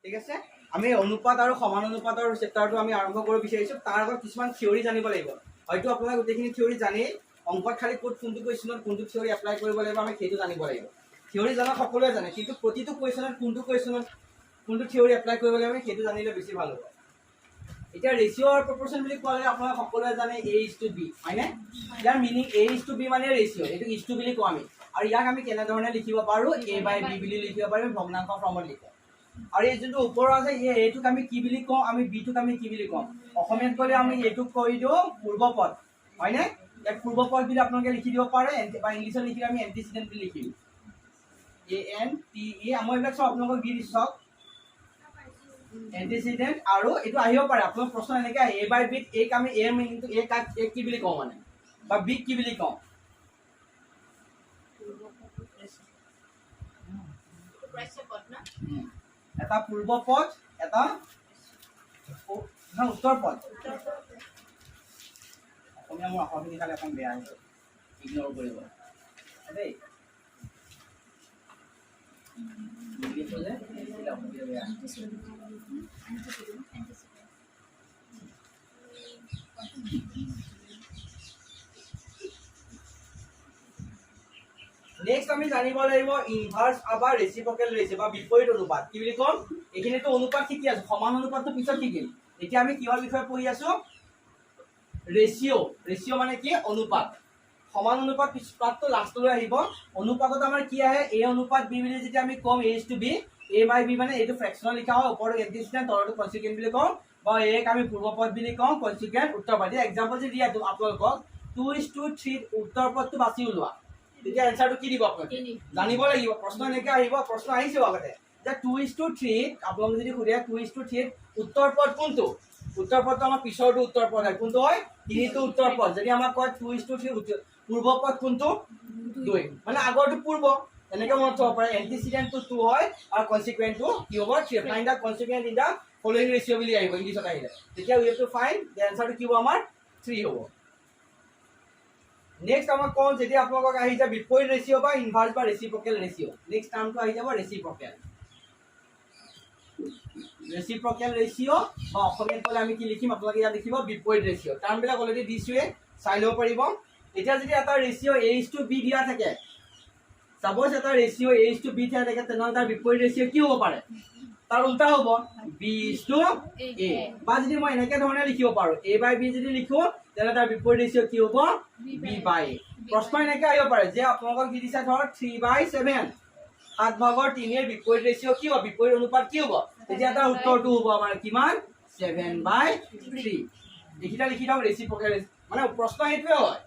ঠিক আছে আমি অনুপাত আৰু সমানুপাতৰ চেপ্টাৰটো আমি আৰম্ভ কৰিব বিচাৰিছোঁ তাৰ আগত কিছুমান থিয়ৰি জানিব লাগিব হয়তো আপোনালোকে গোটেইখিনি থিয়ৰি জানেই অংকত খালি ক'ত কোনটো কুৱেশ্যনত কোনটো থিয়ৰি এপ্লাই কৰিব লাগিব আমি সেইটো জানিব লাগিব থিয়ৰি জনা সকলোৱে জানে কিন্তু প্ৰতিটো কুৱেশ্যনত কোনটো থিয়ৰি এপ্লাই কৰিব লাগিব আমি সেইটো জানিলে বেছি ভাল হ'ব এতিয়া ৰেচিঅ' আৰু প্ৰপৰ্চন বুলি ক'লে আপোনালোকে সকলোৱে জানে A:B হয়নে ইয়াৰ মিনিং A:B মানে ৰেচিঅ' এইটো ইজটো বুলি কওঁ আমি আৰু ইয়াক আমি কেনেধৰণে লিখিব পাৰোঁ A/B বুলি লিখিব পাৰোঁ ভগ্নাংশ ফৰ্মত লিখোঁ আৰু এই যোনটো ওপৰৰ আছে এইটোক আমি কি বুলি কওঁ আমি বিটোক আমি কি বুলি কওঁ অসমীয়াত ক'লে আমি এইটোক কৈ দিওঁ পূৰ্বপদ হয়নে ইয়াক পূৰ্বপদ বুলি আপোনালোকে লিখি দিব পাৰে বা ইংলিছত লিখিলে আমি এণ্টিচিডেণ্ট বুলি লিখিম ANTE মই এইবিলাক চব আপোনালোকক দি দিছোঁ চাওক এণ্টিচিডেণ্ট আৰু এইটো আহিব পাৰে আপোনালোকৰ প্ৰশ্ন এনেকৈ আহে A/B এক আমি এ মিনিংটো এক কি বুলি কওঁ মানে বা বিক কি বুলি কওঁ এটা পূৰ্বপদ এটা উত্তৰপদ অসমীয়া মোৰ আখৰখিনি খালি অকণ বেয়া হৈছে ইগনৰ কৰিব দেই নেক্সট আমি জানিব লাগিব ইনভাৰ্স বা ৰেচিপ্ৰকেল ৰেচিঅ' বা বিপৰীত অনুপাত কি বুলি ক'ম এইখিনিতো অনুপাত শিকি আছো সমান অনুপাতটো পিছত শিকিম এতিয়া আমি কিহৰ বিষয়ে পঢ়ি আছো ৰেচিঅ' মানে কি অনুপাত সমান অনুপাত পিছপাতটো লাষ্টলৈ আহিব অনুপাতত আমাৰ কি আহে A অনুপাত B বুলি যেতিয়া আমি ক'ম A:B A/B মানে এইটো ফ্ৰেকচনত লিখা হয় ওপৰটো এণ্টিচিডেণ্ট তলটো কনচিকুৱেণ্ট বুলি কওঁ বা এক আমি পূৰ্বপদ বুলি কওঁ কনচিকুৱেণ্ট উত্তৰপদ এক্সাম্পল যদি দিয়া আপোনালোকক 2:3 উত্তৰপদটো বাছি ওলোৱা তেতিয়া এনসাৰটো কি দিব আপোনালোকে জানিব লাগিব প্ৰশ্ন এনেকৈ আহিব প্ৰশ্ন আহিছে আগতে যে 2:3 আপোনালোকে যদি সুধে 2:3 উত্তৰপদ কোনটো উত্তৰপদটো আমাৰ পিছৰটো উত্তৰপদ হয় কোনটো হয় তিনিটো উত্তৰপদ যদি আমাক কয় 2:3 পূৰ্বপদ কোনটো 2 মানে আগৰটো পূৰ্ব এনেকৈ মনত থ'ব পাৰে এণ্টিচিডেণ্টটো 2 হয় আৰু কনচিকুৱেণ্টটো কি হ'ব 3 find the consequent in the following ratio' বুলি আহিব ইংলিছত আহিলে তেতিয়া we have to find the এনসাৰটো কি হ'ব আমাৰ 3 হ'ব নেক্সট আমাক কওঁ যেতিয়া আপোনালোকক আহি যায় বিপৰীত ৰেচিঅ' বা ইনভাৰ্স বা ৰেচিপ্ৰকেল ৰেচিঅ' নেক্সট টাৰ্মটো আহি যাব ৰেচিপ্ৰকেল ৰেচিঅ' বা অসমীয়াত ক'লে আমি কি লিখিম আপোনালোকে ইয়াত লিখিব বিপৰীত ৰেচিঅ' টাৰ্মবিলাক অলৰেডি দিছোঁৱে চাই ল'ব পাৰিব এতিয়া যদি এটা ৰেচিঅ' A:B দিয়া থাকে চাপ'জ এটা ৰেচিঅ' A:B দিয়া থাকে তেনেহ'লে তাৰ বিপৰীত ৰেচিঅ' কি হ'ব পাৰে তাৰ উল্টা হ'ব B:A বা যদি মই এনেকৈ ধৰণে লিখিব পাৰোঁ A/B যদি লিখোঁ তেনে তাৰ বিপৰীত ৰেচিঅ' কি হ'ব B/A প্ৰশ্ন এনেকৈ আহিব পাৰে যে আপোনালোকক দি দিছে ধৰক 3/7 7/3 বিপৰীত ৰেচিঅ' কি হ'ব বিপৰীত অনুপাত কি হ'ব তেতিয়া তাৰ উত্তৰটো হ'ব আমাৰ কিমান 7/3 এইকেইটা লিখি থওক ৰেচিপ্ৰকেল মানে প্ৰশ্ন সেইটোৱে হয়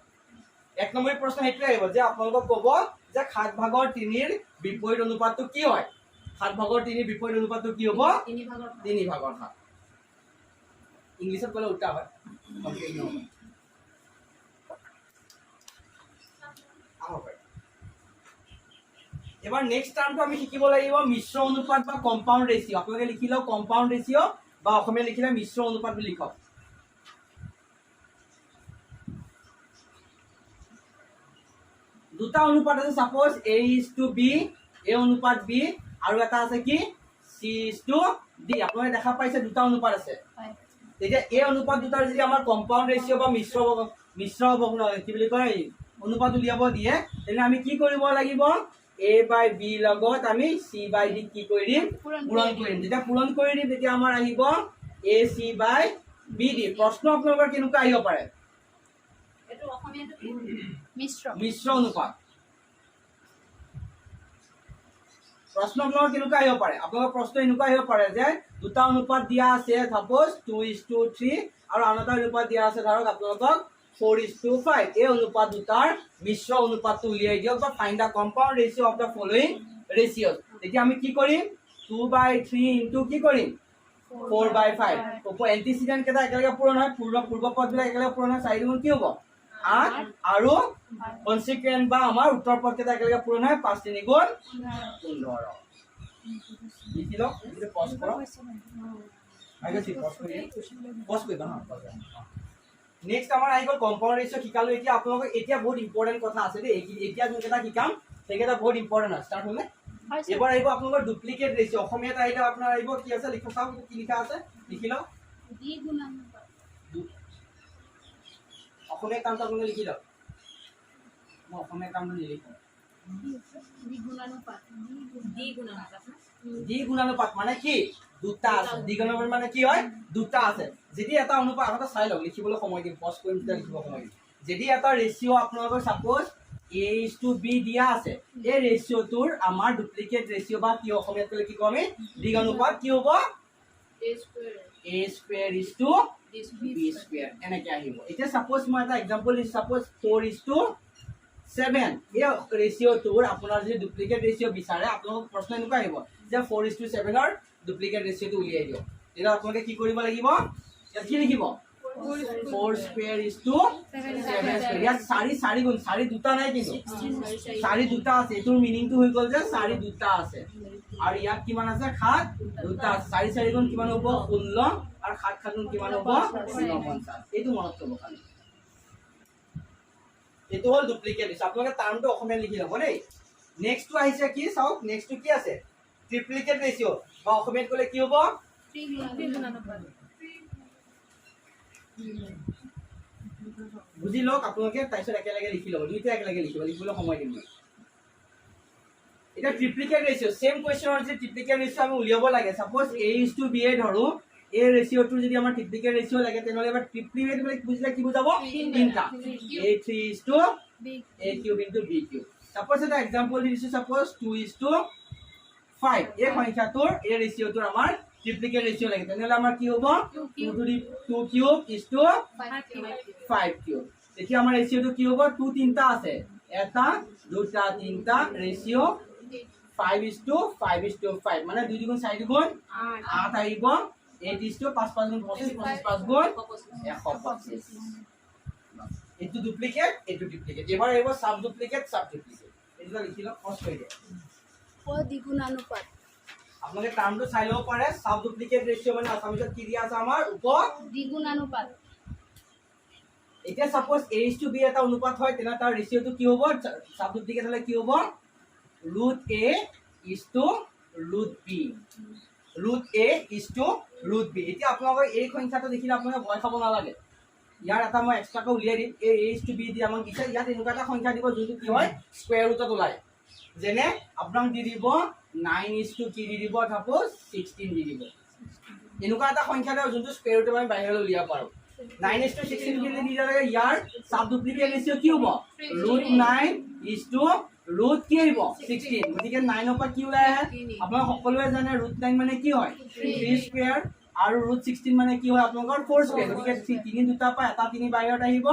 এক নম্বৰ প্ৰশ্ন সেইটোৱে আহিব যে আপোনালোকক ক'ব যে 7/3 বিপৰীত অনুপাতটো কি হয় 7/3 বিপৰীত অনুপাতটো কি হ'ব 3/7 ইংলিছত ক'লে উল্টা হয় এবাৰ নেক্সট টাৰ্মটো আমি শিকিব লাগিব মিশ্ৰ অনুপাত বা কম্পাউণ্ড ৰেচিঅ' আপোনালোকে লিখি লওক কম্পাউণ্ড ৰেচিঅ' বা অসমীয়া লিখিলে মিশ্ৰ অনুপাত বুলি লিখক দুটা অনুপাত আছে সাপোজ A:B A অনুপাত B আৰু এটা আছে কি C:D আপোনালোকে দেখা পাইছে দুটা অনুপাত আছে তেতিয়া A অনুপাত দুটাৰ যদি আমাৰ কম্পাউণ্ড ৰেচিঅ' বা মিশ্ৰ কি বুলি কয় অনুপাত উলিয়াব দিয়ে তেনে আমি কি কৰিব লাগিব A/B লগত আমি C/D কি কৰি দিম পূৰণ কৰি দিম যেতিয়া পূৰণ কৰি দিম তেতিয়া আমাৰ আহিব AC/BD প্ৰশ্ন আপোনালোকৰ কেনেকুৱা আহিব পাৰে এটো অসমীয়াটো কি মিশ্ৰ অনুপাত প্ৰশ্ন আপোনালোকৰ কেনেকুৱা আহিব পাৰে আপোনালোকৰ প্ৰশ্ন এনেকুৱা আহিব পাৰে যে দুটা অনুপাত দিয়া আছে সাপোজ 2:3 আৰু আন এটা অনুপাত দিয়া আছে ধৰক আপোনালোকক 4:5 এই অনুপাত দুটাৰ মিশ্ৰ অনুপাতটো উলিয়াই দিয়ক বা find the compound ratio' of the following ratios তেতিয়া আমি কি কৰিম 2/3 ইনটু কি কৰিম 4/5 এণ্টিচিডেণ্ট কেইটা একেলগে পূৰণ হয় পূৰ্বপদবিলাক একেলগে পূৰণ হয় 4 গুণ কি হ'ব 8 আৰু কনচিকুৱেণ্ট বা আমাৰ উত্তৰপদ কেইটা একেলগে পূৰণ হয় 5 3 গুণ 15 লিখি লওক এটা পজ কৰক আইগছি পজ কৰিবা হা নেক্সট আমাৰ আহি গ'ল কম্পাউণ্ড ৰেচিঅ' শিকালো এতিয়া আপোনালোকক এতিয়া বহুত ইম্পৰ্টেণ্ট কথা আছে দেই এতিয়া যোনকেইটা শিকাম সেইকেইটা বহুত ইম্পৰ্টেণ্ট হয় ষ্টাৰ্ট হ'লে এবাৰ আহিব আপোনালোকৰ ডুপ্লিকেট ৰেচিঅ অসমীয়াত আহিলে আপোনাৰ আহিব কি আছে লিখক চাওক কি লিখা আছে লিখি লওক দ্বিগুণানুপাত অসমীয়া কামটো আপোনালোকে লিখি লওক মই অসমীয়া কামটো নিলিখো দ্বিগুণানুপাত দ্বিগুণানুপাত মানে কি দুটা আছে দ্বিগুণানুপাত মানে কি হয় দুটা আছে যদি এটা অনুপাত আগতে চাই লওক লিখিবলৈ সময় দিম পজ কৰিম তেতিয়া লিখিব সময় দিম যদি এটা ৰেচিঅ আপোনালোকৰ সাপোজ a:b দিয়া আছে এই ৰেচিঅটোৰ আমাৰ ডুপ্লিকেট ৰেচিঅ বা কি অসমীয়াত ক'লে কি কম আমি দ্বিগুণানুপাত কি হ'ব a²:b² এনেকৈ আহিব এতিয়া সাপোজ মই এটা এক্সাম্পল দিছোঁ সাপোজ 4:7 এই ৰেচিঅটোৰ আপোনাৰ যদি ডুপ্লিকেট ৰেচিঅ বিচাৰে আপোনালোকক প্ৰশ্ন এনেকুৱা আহিব যে 4:7 ডুপ্লিকেট ৰেচিঅটো উলিয়াই দিয়ক তেতিয়া আপোনালোকে কি কৰিব লাগিব ইয়াত কি লিখিব 4²:7² ইয়াত 4 গুণ 4 দুটা নাই কিন্তু 4 দুটা আছে এটোৰ মিনিংটো হৈ গ'ল যে 4 দুটা আছে আৰু ইয়াত কিমান আছে 7 দুটা আছে 4 গুণ কিমান হ'ব 16 আৰু 7 গুণ কিমান হ'ব 49 এইটো মনত থব খালি এইটো হ'ল ডুপ্লিকেট ৰেচিঅ আপোনালোকে টাৰ্মটো অসমীয়াত লিখি ল'ব দেই নেক্সটটো আহিছে কি চাওক নেক্সটটো কি আছে ট্ৰিপ্লিকেট ৰেচিঅ বা অসমীয়াত ক'লে কি হ'ব বুজি লওক আপোনালোকে তাৰপিছত একেলগে লিখি ল'ব দুইটা একেলগে লিখিব লিখিবলৈ সময় দিম এটা ট্ৰিপ্লিকেট ৰেচিঅ সেম কোৱেশ্চনৰ যে ট্ৰিপ্লিকেট ৰেচিঅ আমি উলিয়াব লাগে সাপোজ a:b ধৰো এই ৰেচিঅটোৰ যদি আমাৰ ট্ৰিপ্লিকেট ৰেচিঅ লাগে তেনেহ'লে এবাৰ ট্ৰিপ্লিকেট মানে বুজিলে কি বুজাব তিনটা a3:a³ সাপোজ এটা এক্সাম্পল দিছো সাপোজ 2:5 এই সংখ্যাটোৰ এই ৰেচিঅটোৰ আমাৰ ট্ৰিপ্লিকেট ৰেচিঅ লাগে তেনেহ'লে আমাৰ কি হ'ব 2^5³ এতিয়া আমাৰ ৰেচিঅটো কি হ'ব 2 তিনটা আছে এটা দুটা তিনটা ৰেচিঅ 5:5 মানে 2 গুণ 4 গুণ 8 আহিব 8:5 গুণ 25 5 গুণ 125 এইটো ডুপ্লিকেট এইটো ডুপ্লিকেট এবাৰ আহিব সাব ডুপ্লিকেট এইটো লিখি লওক কষ্ট হৈ যায় দ্বিগুণানুপাত আপোনালোকে টাৰ্মটো চাই ল'ব পাৰে সাব ডুপ্লিকেট ৰেচিঅ মানে আসামিছত কি দিয়া আছে আমাৰ উপ দ্বিগুণানুপাত এতিয়া সাপোজ a:b এটা অনুপাত হয় তেনে তাৰ ৰেচিঅটো কি হ'ব সাব ডুপ্লিকেট হলে কি হ'ব √a:√b √a:√b এতিয়া আপোনালোকৰ এই সংখ্যাটো দেখিলে আপোনালোকে ভয় খাব নালাগে ইয়াৰ এটা মই এক্সট্ৰাকৈ উলিয়াই দিম এই a:b দি আমাক দিছে ইয়াত এনেকুৱা এটা সংখ্যা দিব যোনটো কি হয় স্কয়াৰ ৰুটত ওলায় যেনে আপোনাক দি দিব 9 কি দি দিব সাপোজ 16 দি দিব এনেকুৱা এটা সংখ্যা দিব যোনটো স্কয়াৰ ৰুটত আমি বাহিৰলৈ উলিয়াব পাৰোঁ 9:16 কি দি দিব লাগে ইয়াৰ সাব ডুপ্লিকেট ৰেচিঅ কি হ'ব √9 কি আহিব 16 গতিকে 9 ৰ পৰা কি ওলাই আহে আপোনালোক সকলোৱে জানে √9 মানে কি হয় 3² আৰু √16 মানে কি হয় আপোনালোকৰ 4² গতিকে 3 দুটা পৰা এটা 3 বাহিৰত আহিব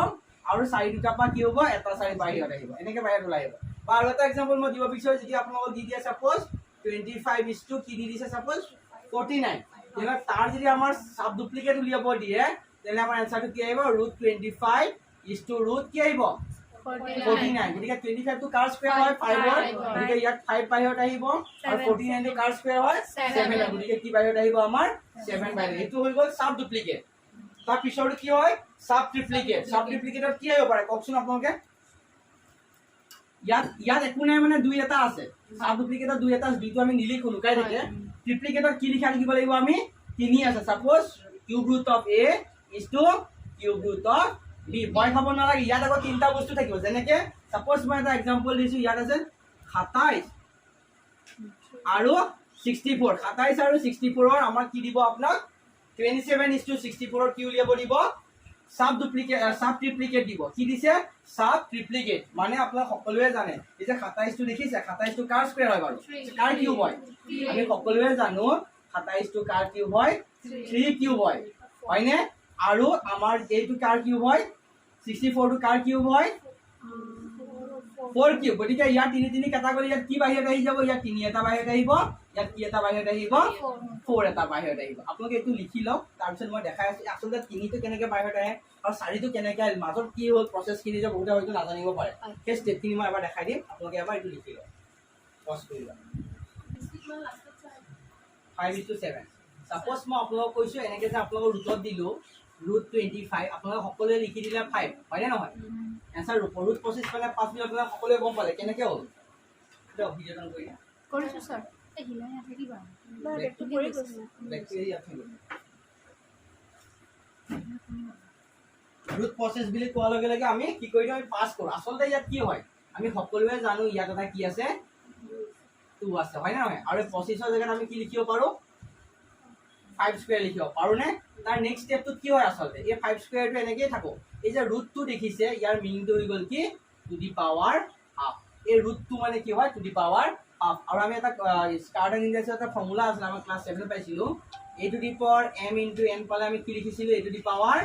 আৰু 4 দুটা পৰা কি হ'ব এটা 4 বাহিৰত আহিব এনেকৈ বাহিৰত ওলাই আহিব বা আৰু এটা এক্সাম্পল মই দিব বিচাৰো যদি আপোনালোকক দি দিয়ে সাপোজ 25 কি দি দিছে সাপোজ 49 তেনে তাৰ যদি আমাৰ সাব ডুপ্লিকেট উলিয়াব দিয়ে তেনে আমাৰ আনসাৰটো কি আহিব √25 কি আহিব 49 গতিকে 25 টো কাৰ স্কয়াৰ হয় 5 হয় গতিকে ইয়াত 5 বাহিৰত আহিব আৰু 49 টো কাৰ স্কয়াৰ হয় 7 হয় গতিকে কি বাহিৰত আহিব আমাৰ 7 বাহিৰত এইটো হৈ গ'ল সাব ডুপ্লিকেট তাৰ পিছৰটো কি হয় সাব ট্ৰিপ্লিকেটত কি আহিব পাৰে কওকচোন আপোনালোকে ইয়াত একো নাই মানে দুই এটা আছে সাব ডুপ্লিকেটত দুই এটা দুইটো আমি নিলিখো লুকাই থাকে ট্ৰিপ্লিকেটত কি লিখা লিখিব লাগিব আমি তিনি আছে suppose cube root of a is to cube root of b ভয় খাব নালাগে ইয়াত আকৌ তিনটা বস্তু থাকিব যেনেকে সাপোজ মই এটা এক্সাম্পল দিছো ইয়াত আছে 27 আৰু 64 27 আৰু 64 ৰ আমাৰ কি দিব আপোনাক 27:64 ৰ কি উলিয়াব দিব সাব ট্ৰিপ্লিকেট দিব কি দিছে সাব ট্ৰিপ্লিকেট মানে আপোনাক সকলোৱে জানে এই যে 27 টো দেখিছে 27 টো কাৰ স্কয়াৰ হয় বাৰু কাৰ কিউব হয় আমি সকলোৱে জানো 27 টো কাৰ কিউব হয় 3 কিউব হয় হয়নে আৰু আমাৰ এইটো কাৰ কিউব হয় 64 টো কাৰ কিউব হয় 4 কিউব গতিকে ইয়াত 3 কাটাগৰি ইয়াত কি বাহিৰত আহি যাব ইয়াত 3 এটা বাহিৰত আহিব ইয়াত কি এটা বাহিৰত আহিব 4 এটা বাহিৰত আহিব আপোনালোকে এইটো লিখি লওক তাৰপিছত মই দেখাই আছো আচলতে 3 টো কেনেকৈ বাহিৰত আহে আৰু 4 টো কেনেকৈ মাজত কি হ'ল প্ৰচেছখিনি যে বহুতে হয়তো নাজানিব পাৰে সেই ষ্টেপখিনি মই এবাৰ দেখাই দিম আপোনালোকে এবাৰ এইটো লিখি লওক পজ কৰি লওক 5:7 সাপোজ মই আপোনালোকক কৈছো এনেকৈ যে আপোনালোকৰ ৰুটত দিলো √25 আপোনালোকে সকলোৱে লিখি দিলে 5 হয়নে নহয় এনসাৰ √25 মানে 5 মিনিট আপোনালোকে সকলোৱে গম পালে কেনেকৈ হ'ল এটা ভিডিঅ'টো কৰি কৰিছোঁ ছাৰ এই হিলাই নাথাকিবা বেগটো পৰি গৈছে বেগটো এই ইয়াত থাকিব ৰুট প্ৰসেস বুলি কোৱাৰ লগে লগে আমি কি কৰি দিওঁ আমি পাস কৰো আসলতে ইয়াত কি হয় আমি সকলোৱে জানো ইয়াত এটা কি আছে 2 আছে হয় না নহয় আৰু প্ৰসেসৰ জেগাত আমি কি লিখিব পাৰো 5 স্কয়াৰ লিখিব পাৰো নে তাৰ নেক্সট স্টেপটো কি হয় আসলতে এই 5 স্কয়াৰটো এনেকৈ থাকো এই যে ৰুট 2 দেখিছে ইয়াৰ মিনিংটো হৈ গল কি টু দি পাৱাৰ হাফ এই ৰুট 2 মানে কি হয় টু দি পাৱাৰ হাফ আৰু আমি এটা স্টাৰ্ট এণ্ড ইনডেক্সৰ এটা ফৰ্মুলা আছে আমাৰ ক্লাছ 7 পাইছিলো a to the power m into n পালে আমি কি লিখিছিলো a to the power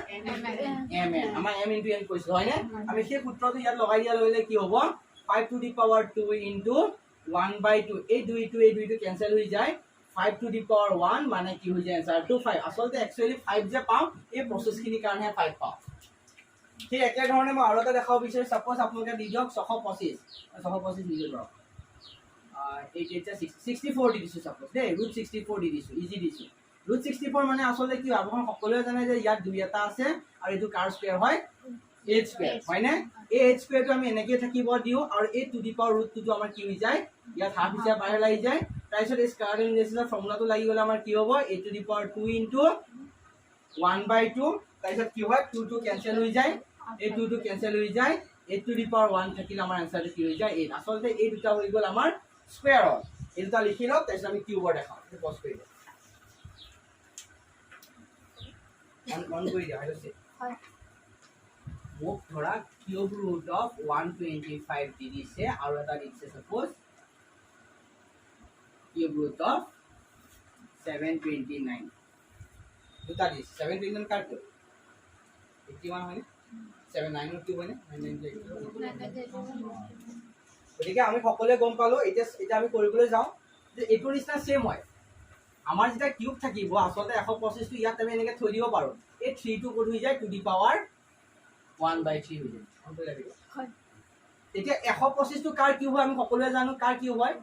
m n আমাৰ m into n কৈছিল হয় না আমি সেই সূত্ৰটো ইয়াত লগাই দিয়া লগে কি হ'ব 5 to the power 2 into 1/2 এই 2 টো কেনসেল হৈ যায় 5 to the power 1 মানে কি হৈ যায় आंसर 2 5 আসলতে एक्चुअली 5 যে পাও এই প্ৰসেসখিনি কাৰণে 5 পাও ঠিক একে ধৰণে মই আৰু এটা দেখাব বিচাৰিছো সাপোজ আপোনালোকে দি দিয়ক 625 নিদিব ৰক 64 দি দিছো সাপোজ দে ৰুট 64 দি দিছো ইজি দিছো ৰুট 64 মানে আসলে কি আপোনালোক সকলোৱে জানে যে ইয়াত 2 এটা আছে আৰু এটো কাৰ স্কয়াৰ হয় h স্কয়াৰ হয় না এই h স্কয়াৰটো আমি এনেকৈ থাকিব দিও আৰু এই টু দি পাৱাৰ ৰুট 2 টো আমাৰ কি হৈ যায় ইয়াত হাফ হিচাপে বাহিৰ লাগি যায় তাৰপিছত এই স্কয়াৰ ইনভেৰ্সৰ ফৰ্মুলাটো লাগি গলে আমাৰ কি হ'ব a to the power 2 into 1/2 তাৰপিছত কি হয় 2 টো কেনসেল হৈ যায় এই 2 টো কেনসেল হৈ যায় a to the power 1 থাকিলে আমাৰ आंसरটো কি হৈ যায় 8 আসলতে এই দুটা হৈ গল আমাৰ স্কয়াৰ এই দুটা লিখি লও তাৰপিছত আমি কিউবৰ দেখাও এটা পজ কৰি দিও অন কৰি দিয়া হৈছে হয় মোক ধৰা কিউব ৰুট অফ 125 দি দিছে আৰু এটা দিছে সাপোজ কিউব ৰুট অফ 729 দুটা দিছে 729 কাট দিও 81 হয় 79 ৰ কিউব হয় 99 গতিকে আমি সকলোৱে গম পালো এটা আমি কৰিবলৈ যাও যে এটো নিচিনা সেম হয় আমাৰ যেটা কিউব থাকিব আসলতে 125 টো ইয়াত আমি এনেকৈ থৈ দিব পাৰো এই 3 টো কত হৈ যায় টু দি পাৱাৰ 1/3 হৈ যায় কোনটো লাগিব হয় এতিয়া 125 টো কাৰ কিউব হয় আমি সকলোৱে জানো কাৰ কিউব হয়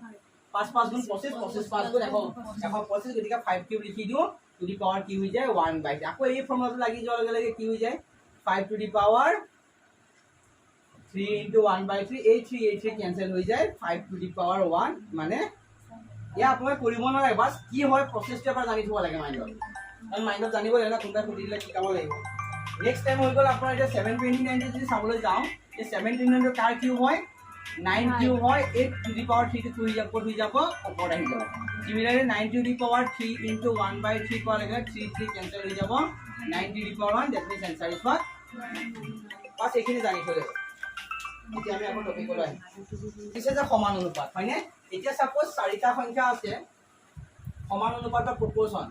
5 5 গুণ 25 25 5 গুণ 125 গতিকে 5 কিউব লিখি দিও টু দি পাৱাৰ কি হৈ যায় 1/3 আকৌ এই ফৰ্মুলাটো লাগি যোৱাৰ লগে লগে কি হৈ যায় 5 to the power 3 into 1/3 3 cancel হৈ যায় 5 to the power 1 মানে ইয়া আপোনাক কৰিব নালাগে বাস কি হয় প্ৰসেসটো এবাৰ জানি থব লাগে মাইন্ডত কাৰণ মাইন্ডত জানিব লাগে না কোনটা ফুটি দিলে কি কাম লাগিব নেক্সট টাইম হৈ গল আপোনাৰ এটা 729 যদি চাবলৈ যাও এই 729 ৰ কাৰ কিউব হয় 9 কিউব হয় 8 to the power 3 টো হৈ যাব ওপৰত আহি যাব সিমিলাৰলি 9 to the power 3 into 1/3 কৰা লাগে 3 cancel হৈ যাব 9 to the power 1 that means answer is what বাস এইখিনি জানি থলে এতিয়া আমি আকৌ টপিকলৈ আহিম দিছে যে সমান অনুপাত হয়নে এতিয়া সাপোজ চাৰিটা সংখ্যা আছে সমান অনুপাতৰ প্ৰপোৰ্শন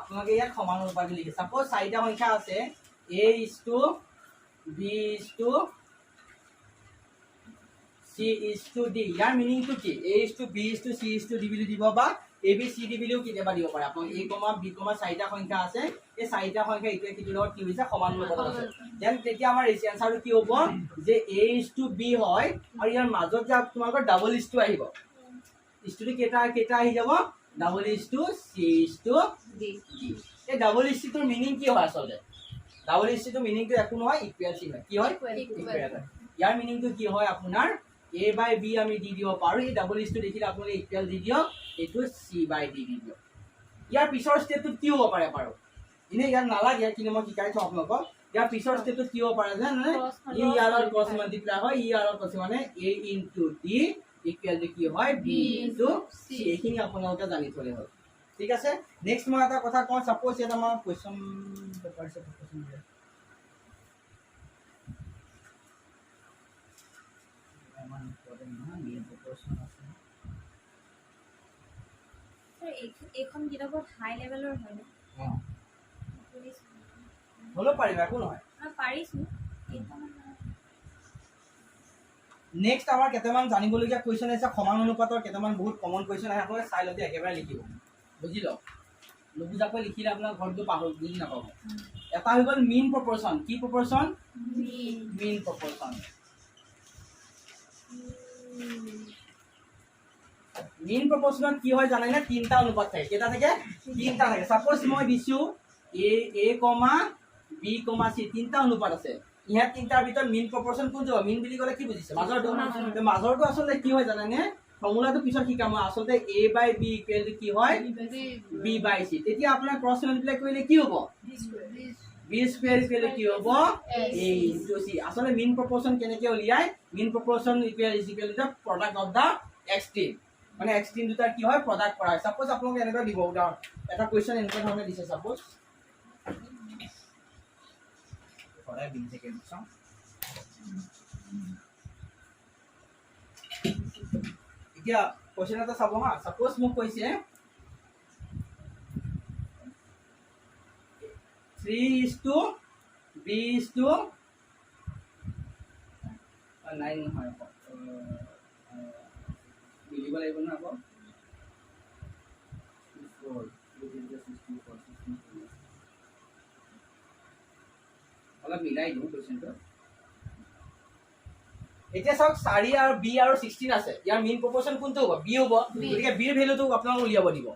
আপোনালোকে ইয়াত সমান অনুপাত লিখে সাপোজ চাৰিটা সংখ্যা আছে a is to b is to c is to d year meaning to কি a is to b is to c is to d বুলি দিব বা a b c d বুলিও কেতিয়াবা দিব পাৰে আপোনাক a, b, চাৰিটা সংখ্যা আছে এই চাৰিটা সংখ্যা ইটোৱে কিটোৰ লগত কি হৈছে সমান অনুপাত আছে দেন তেতিয়া আমাৰ এই আনসাৰটো কি হ'ব যে a is to b হয় আৰু ইয়াৰ মাজত যে তোমালোকৰ ডাবল is to আহিব is to কেটা আহি যাব double is to c is to d এই ডাবল is to মিনিং কি হয় আসলে ডাবল is to মিনিংটো একো নহয় ইকুৱেল চিন হয় কি হয় ইকুৱেল ইয়াৰ মিনিংটো কি হয় আপোনাৰ a by b আমি দি দিব পাৰো এই ডাবল is to দেখিলে আপোনালোকে ইকুৱেল দি দিয়ক এটো c by d দি দিয়ক ইয়াৰ পিছৰ ষ্টেপটো কি হ'ব পাৰে পাৰো ইনে ইয়াৰ নালাগে কিন্তু মই শিকাই থওঁ আপোনালোকক ইয়াৰ পিছৰ ষ্টেপটো কি হ'ব পাৰে জানে ই ইয়াৰ লগত ক্ৰছ মাল্টিপ্লাই হয় ই ইয়াৰ লগত মানে a into d equal to কি হয় b into c এইখিনি আপোনালোকে জানি থলে হয় ঠিক আছে নেক্সট মই এটা কথা কওঁ সাপোজ এটা আমাৰ কোৱেশ্চন পেপাৰ সে কোৱেশ্চন দিয়ে আমাৰ ইম্পৰ্টেন্ট নহয় মেইন প্ৰপোৰ্শন আছে এইখন কিতাপত হাই লেভেলৰ হয় না হলো পাৰিবা একো নহয় পাৰিছো নেক্সট আমাৰ কেইটামান জানিবলগীয়া কোৱেশ্চন আছে সমান অনুপাতৰ কেইটামান বহুত কমন কোৱেশ্চন আছে আপোনালোকে চাই লতে একেবাৰে লিখিব বুজিলো নুবুজাকৈ লিখিলে আপোনাৰ ঘৰটো পাহৰি বুজি নাপাব এটা হৈ গল মিন প্ৰপোৰ্শন কি প্ৰপোৰ্শন মিন প্ৰপোৰ্শন মিন প্ৰপোৰ্শনত কি হয় জানেনে তিনটা অনুপাত থাকে কেটা থাকে তিনটা থাকে সাপোজ মই দিছো a, b, c তিনটা অনুপাত আছে ইহঁত তিনিটাৰ ভিতৰত মিন প্ৰপৰ্চন কোনটো হ'ব? মিন বুলি ক'লে কি বুজিছে? মাজৰটো। মাজৰটো আচলতে কি হয় জানেনে? ফৰ্মুলাটো পিছত শিকাম। আচলতে a/b ইকুৱেল টু কি হয়? b/c। তেতিয়া আপোনাৰ ক্ৰছ মাল্টিপ্লাই কৰিলে কি হ'ব? b স্কয়াৰ ইকুৱেল টু কি হ'ব? a into c। আচলতে মিন প্ৰপৰ্চন কেনেকৈ উলিয়াই? Mean proportion equal to product of the extreme. মানে এক্সট্ৰিম দুটাৰ কি হয়? প্ৰডাক্ট কৰা হয়। সাপোজ আপোনালোকে এনেকৈ দিব উদাহৰণ এটা কুৱেশ্যন এনেকুৱা ধৰণে দিছে। সাপোজ সদায় বিন সেকেন্ড চাওঁ। এতিয়া কুৱেশ্যন এটা চাব হা। সাপোজ মোক কৈছে 3:b:9 নহয় আকৌ মিলিব লাগিব ন আকৌ অলপ মিলাই দিওঁ কুৱেশ্যনটো। এতিয়া চাওক 4 আৰু b আৰু 16 আছে। ইয়াৰ মিন প্ৰপৰ্চন কোনটো হ'ব? b হ'ব। গতিকে b ৰ ভ্যালুটো আপোনালোক উলিয়াব দিব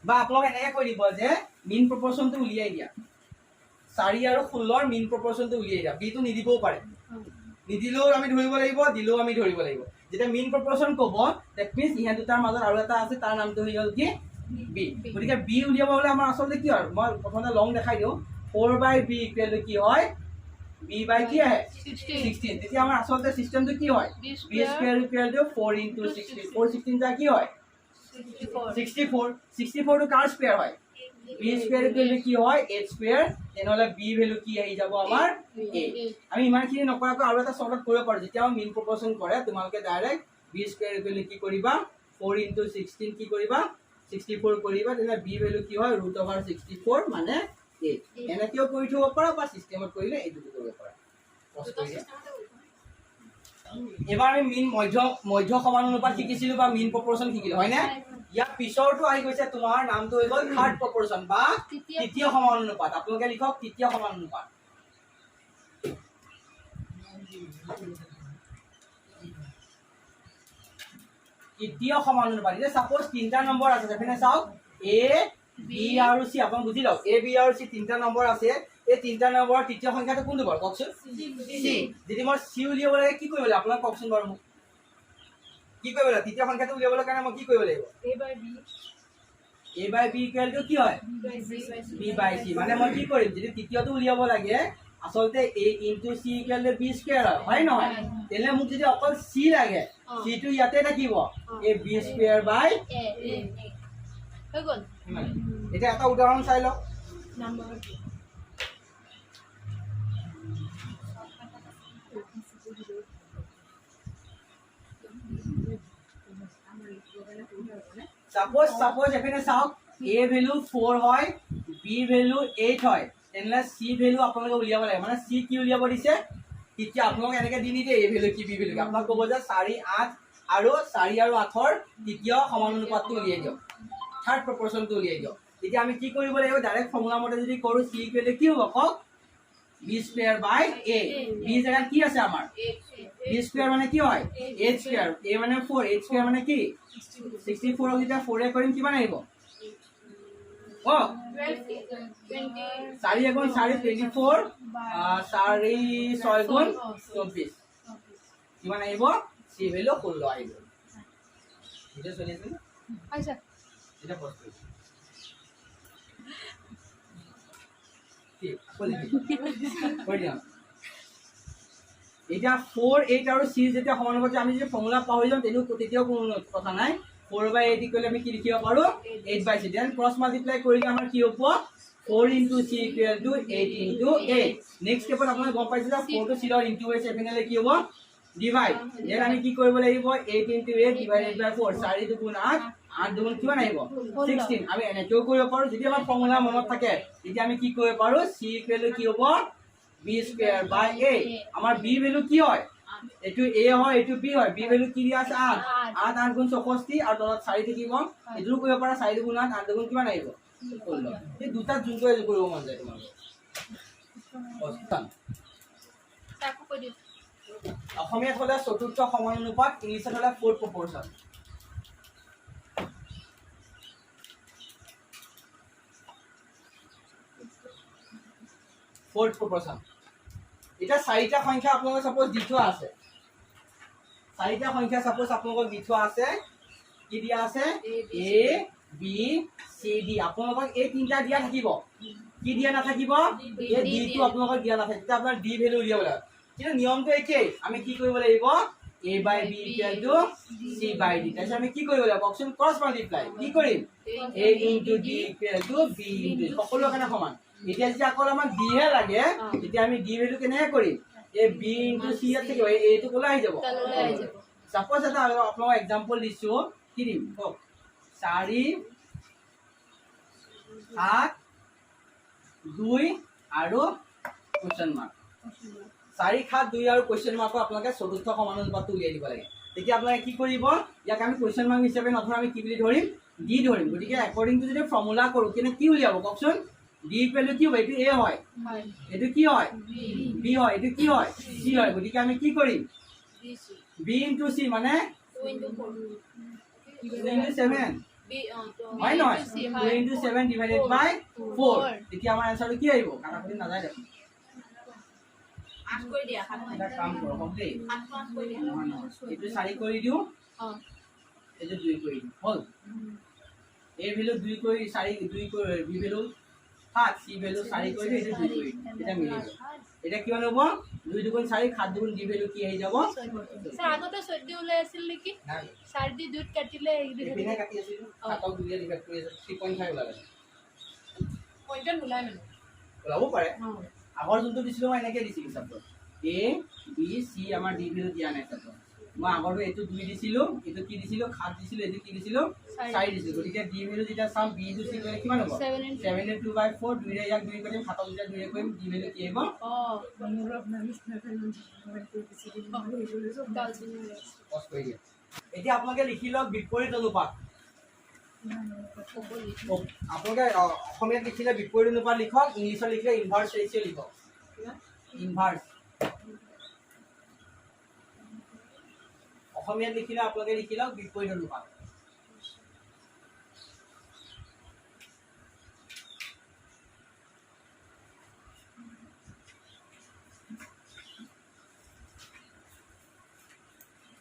বা আপোনালোক এনেকৈ কৈ দিব যে মিন প্ৰপৰ্চনটো উলিয়াই দিয়া। 4 আৰু 16 ৰ মিন প্ৰপৰ্চনটো উলিয়াই দিয়া। b টো নিদিবও পাৰে, নিদিলেও আমি ধৰিব লাগিব, দিলেও আমি ধৰিব লাগিব। যেতিয়া মিন প্ৰপৰ্চন ক'ব দ্যাট মিন্স ইহঁত দুটাৰ মাজত আৰু এটা আছে, তাৰ নামটো হৈ গ'ল কি? b। গতিকে b উলিয়াব হ'লে আমাৰ আচলতে কি হয়? মই প্ৰথমতে লং দেখাই দিওঁ। 4/b ইকুৱেল টু কি হয়? b বাই কি আহে? 16। তেতিয়া আমাৰ আচলতে সিস্টেমটো কি হয়? b square equal to 4 into 16। 4 16 যা কি হয়? 64। 64 টো কাৰ স্কয়াৰ হয়? b স্কয়াৰ ইকুৱেল টু কি হয়? 8 স্কয়াৰ। তেনেহলে b ভ্যালু কি আহি যাব আমাৰ? 8। আমি ইমানখিনি নকৰাকৈ আৰু এটা শৰ্টত কৰিব পাৰো। যেতিয়া মিন প্ৰপৰ্চন কৰে তোমালোকে direct b square equal to কি কৰিবা? 4 ইনটু 16 কি কৰিবা? 64 কৰিবা। তেনে b ভ্যালু কি হয়? √64 মানে 8। এনেকেও কৰি থব পাৰা বা সিস্টেমত কৰিলে এইটো কৰিব পাৰা। এবাৰ আমি মিন মধ্য সমানুপাত শিকিছিলো বা মিন প্ৰপৰ্চন শিকিলো হয় নে? ইয়াৰ পিছৰটো আহি গৈছে তোমাৰ নামটো হৈ গ'ল থাৰ্ড প্ৰপৰ্চন বা তৃতীয় সমানুপাত। আপোনালোকে লিখক তৃতীয় সমানুপাত। তৃতীয় সমানুপাত। এতিয়া সাপোজ তিনটা নম্বৰ আছে। এখানে চাওক a b আৰু c। আপোনাক বুজি লওক a b আৰু c তিনটা নম্বৰ আছে। এই তিনটা নম্বৰৰ তৃতীয় সংখ্যাটো কোনটো বাৰু কওকচোন? c। যদি মই c উলিয়াব লাগে কি কৰিব লাগিব আপোনাক কওকচোন বাৰু মোক? কি কৰিব লাগিব? তৃতীয় সংখ্যাটো উলিয়াবলৈ কাৰণে মই কি কৰিব লাগিব? a/b ইকুৱেল টু কি হয়? b/c। মানে মই কি কৰিম? যদি তৃতীয়টো উলিয়াব লাগে আচলতে a into c equal two b square হয় নহয়? তেনে মোক যদি অকল c লাগে c টো ইয়াতে থাকিব a b square by a হৈ গ'ল। এটা এটা উদাহৰণ চাই লওক। সাপোজ এখানে চাওক a ভ্যালু 4 হয়, b ভ্যালু 8 হয়। তেনে c ভ্যালু আপোনালোকে উলিয়াব লাগে। মানে c কি উলিয়াব দিছে? তেতিয়া আপোনালোকে এনেকৈ দি নিদিয়ে a ভ্যালু কি b ভ্যালু। আপোনাক ক'ব যে 4 8 আৰু 4 আৰু 8 ৰ তৃতীয় সমানুপাতটো উলিয়াই দিয়ক, থাৰ্ড প্ৰপৰ্চনটো উলিয়াই দিয়ক। তেতিয়া আমি কি কৰিব লাগিব? ডাইৰেক্ট ফৰ্মুলা মতে যদি কৰো c ইকুৱেল টু কি হ'ব কওক? b square by a। b জায়গাত কি আছে আমাৰ? b স্কয়াৰ মানে কি হয়? 8 স্কয়াৰ। a মানে 4, 8 স্কয়াৰ মানে কি? 64 ক যেতিয়া 4 এ কৰিম কিমান আহিব? ও 4 গুণ 4 24, 4 6 গুণ 24 কিমান আহিব? c ভ্যালু 16 আহিব। এটা চলি আছে না? আচ্ছা এটা পড়তে ঠিক বলি কই দিম। এটা 4 8 আৰু c যেতিয়া সমানুপাত আমি যে ফৰ্মুলা পাহৰি যাম তেতিয়াও কোনো কথা নাই। 4/8 ইকুৱেল আমি কি লিখিব পাৰো? 8/c। দেন ক্ৰছ মাল্টিপ্লাই কৰিলে আমাৰ কি হ'ব? 4 into c equal to 8 into 8। Next স্টেপত আপোনালোকে গম পাইছে যে 4 টো c ৰ ইনটু হৈছে এফিনালে কি হ'ব? ডিভাইড। দেন আমি কি কৰিব লাগিব? 8 ইনটু 8 ডিভাইডেড বাই 4। 4 দুগুণ 8, 8 দুগুণ কিমান আহিব? 16। আমি এনেকেও কৰিব পাৰো। যদি আমাৰ ফৰ্মুলা মনত থাকে তেতিয়া আমি কি কৰিব পাৰো? c ইকুৱেল টু কি হ'ব? b square by a। আমাৰ b ভ্যালু কি হয়? এটো a হয়, এটো b হয়। b ভ্যালু কি দিয়া আছে? 8। 8 8 গুণ 64 আৰু তলত 4 থাকিব। এটো কৰিব পাৰা 4 গুণ 8, 8 গুণ কিমান আহিব? 16। এই দুটা যোনটো কৰিব মন যায় তোমালোকে। তাকো কৈ দিও। অসমীয়াত হলে চতুৰ্থ সমানুপাত, ইংলিছত হলে ফোৰ্থ প্ৰপৰ্চন। ফোৰ্থ প্ৰপৰ্চন। এটা চাৰিটা সংখ্যা আপোনালোকে সাপোজ দি থোৱা আছে চাৰিটা সংখ্যা সাপোজ আপোনালোকক দি থোৱা আছে কি দিয়া আছে a b c d আপোনালোকক এই তিনটা দিয়া থাকিব কি দিয়া নাথাকিব এই d টো আপোনালোকক দিয়া নাথাকিব তেতিয়া আপোনাৰ d ভ্যালু উলিয়াব লাগিব কিন্তু নিয়মটো একেই আমি কি কৰিব লাগিব a by b equal to c by d তাইছে আমি কি কৰিব লাগিব অপচন ক্ৰস মাল্টিপ্লাই কি কৰিম a into d equal to b into সকলো কাৰণে সমান এতিয়া যদি আকৌ আমাক d হে লাগে তেতিয়া আমি d ভ্যালু কেনে কৰিম a b into c আছে কি a টো কোলা আহি যাব সাপোজ এটা আপোনাক एग्जांपल দিছো কি দিম কক 4 7 2 আৰু কোৱেশ্চন মাৰ্ক 4 7 2 আৰু কোৱেশ্চন মাৰ্ক আপোনালোকে চতুৰ্থ সমানুপাতটো উলিয়াই দিব লাগে তেতিয়া আপোনালোকে কি কৰিব ইয়াক আমি কোৱেশ্চন মাৰ্ক হিচাপে নধৰা আমি কি বুলি ধৰিম ডি ধৰিম গতিকে একৰ্ডিং টু যদি ফৰ্মুলা কৰো কেনে কি উলিয়াব কওকচোন ডি ইকুৱেল টু কি হ'ব এটো এ হয় এটো কি হয় বি হয় এটো কি হয় সি হয় গতিকে আমি কি কৰিম বি ইনটু সি মানে 2 into 4 2 into 7 why not 2 into 7 divided by 4 তেতিয়া আমাৰ আনসাৰটো কি আহিব কাটাকুটি নাযায় দেখোন 8 কৰি দিয়া এটা কাম কৰো কমপ্লিট 8 কৰি দিয়া এইটো 4 কৰি দিও এইটো 2 কৰি দিও হল a ভ্যালু 2 কৰি 4 2 কৰি b ভ্যালু 7 c ভ্যালু 4 কৰি দিও এইটো 2 কৰি এটা মিলিব এটা কিমান হ'ব 2 2 গুণ 4 7 2 গুণ d ভ্যালু কি আহি যাব স্যার আগতে 14 ওলাই আছিল নেকি 4 দি 2 কাটিলে এপিনে কাটি আছিল 7 2 দিয়ে ডিভাইড কৰি 3.5 ওলালে পইণ্টত ওলাই মানে ওলাব পাৰে আগৰ যোনটো দিছিলো মই এনেকৈ দিছিলো হিচাপত a b c আমাৰ d ভ্যালু দিয়া নাই হিচাপত মই আগৰটো এইটো 2 দিছিলো এইটো কি দিছিলো 7 দিছিলো এইটো কি দিছিলো 4 দিছিলো গতিকে d ভ্যালু যেটা চাম b to c কৰিলে কিমান হ'ব 7 into 2 by 4 2 ৰে ইয়াক 2 কৰিম 7 দুটা 2 ৰে কৰিম d ভ্যালু কি আহিব পজ কৰি দিয়া এতিয়া আপোনালোকে লিখি লওক বিপৰীত অনুপাত আপোনালোকে অসমীয়াত লিখিলে বিপৰীত অনুপাত লিখক ইংলিছত লিখিলে ইনভাৰ্স ৰেশিও লিখক ইনভাৰ্স অসমীয়াত লিখিলে আপোনালোকে লিখি লওক বিপৰীত অনুপাত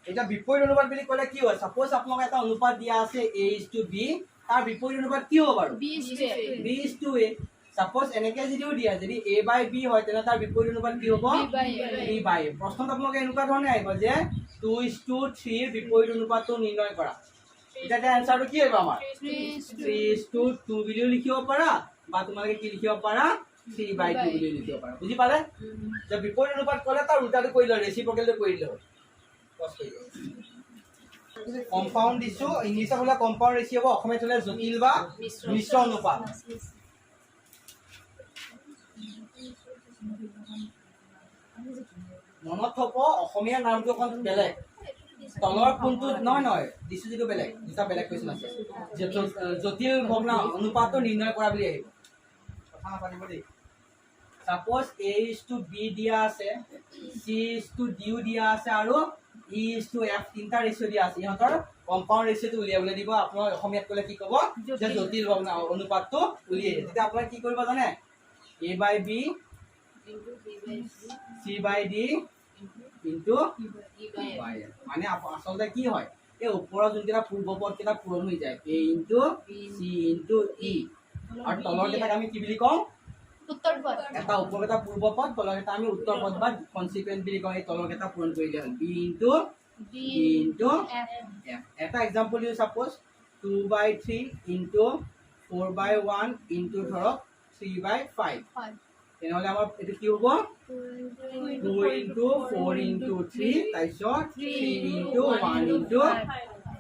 এটা বিপৰীত অনুপাত বুলি ক'লে কি হয় সাপোজ আপোনাক এটা অনুপাত দিয়া আছে a/b তাৰ বিপৰীত অনুপাত কি হ'ব বাৰু b/a সাপোজ এনেকে যদিও দিয়া যদি a/b হয় তেনে তাৰ বিপৰীত অনুপাত কি হ'ব b/a প্ৰশ্নত আপোনাক এনেকুৱা ধৰণে আহিব যে 2:3 বিপৰীত অনুপাতটো নিৰ্ণয় কৰা এটা আনসাৰটো কি হ'ব আমাৰ 3:2 বুলিও লিখিব পাৰা বা তোমালোকে কি লিখিব পাৰা 3/2 বুলি লিখিব পাৰা বুজি পালে যে বিপৰীত অনুপাত ক'লে তাৰ উল্টাটো কৰি লয় ৰেচিপ্ৰকেলটো কৰি লয় কম্পাউন্ড দিছো ইংলিশত হলে কম্পাউন্ড ৰেশিও হ'ব অসমীয়াত হলে জটিল বা মিশ্ৰ অনুপাত মনত থব অসমীয়া নামটো অকন বেলেগ তলৰ কোনটো নহয় দিছো যেটো বেলেগ দুটা বেলেগ কোৱেশ্চন আছে জটিল ভগ্ন অনুপাতটো নিৰ্ণয় কৰা বুলি আহিব কথা নাপাতিব দেই সাপোজ a/b দিয়া আছে c/d দিয়া আছে আৰু e/f তিনটা ৰেশিও দিয়া আছে ইহঁতৰ কম্পাউন্ড ৰেশিওটো উলিয়াবলৈ দিব আপোনাৰ অসমীয়াত ক'লে কি ক'ব যে জটিল ভগ্ন অনুপাতটো উলিয়াই তেতিয়া আপোনাৰ কি কৰিব জানে a/b c/d into মানে আসলতে কি হয় এই ওপৰৰ যোনটা পূৰ্ব পদ কেটা পূৰণ হৈ যায় a into c into e আৰু তলৰ কেটাক আমি কি বুলি কওঁ উত্তৰ পদ এটা ওপৰ কেটা পূৰ্ব পদ তলৰ কেটা আমি উত্তৰ পদ বা কনসিকুৱেন্ট বুলি কওঁ এই তলৰ কেটা পূৰণ কৰিলে হ'ল b into f এটা एग्जांपल দিও সাপোজ 2/3 into 4/1 into ধৰক 3/5 তেনেহলে আমাৰ এটো কি হ'ব 2 into 4 into 3 তাৰপিছত 3 into 1 into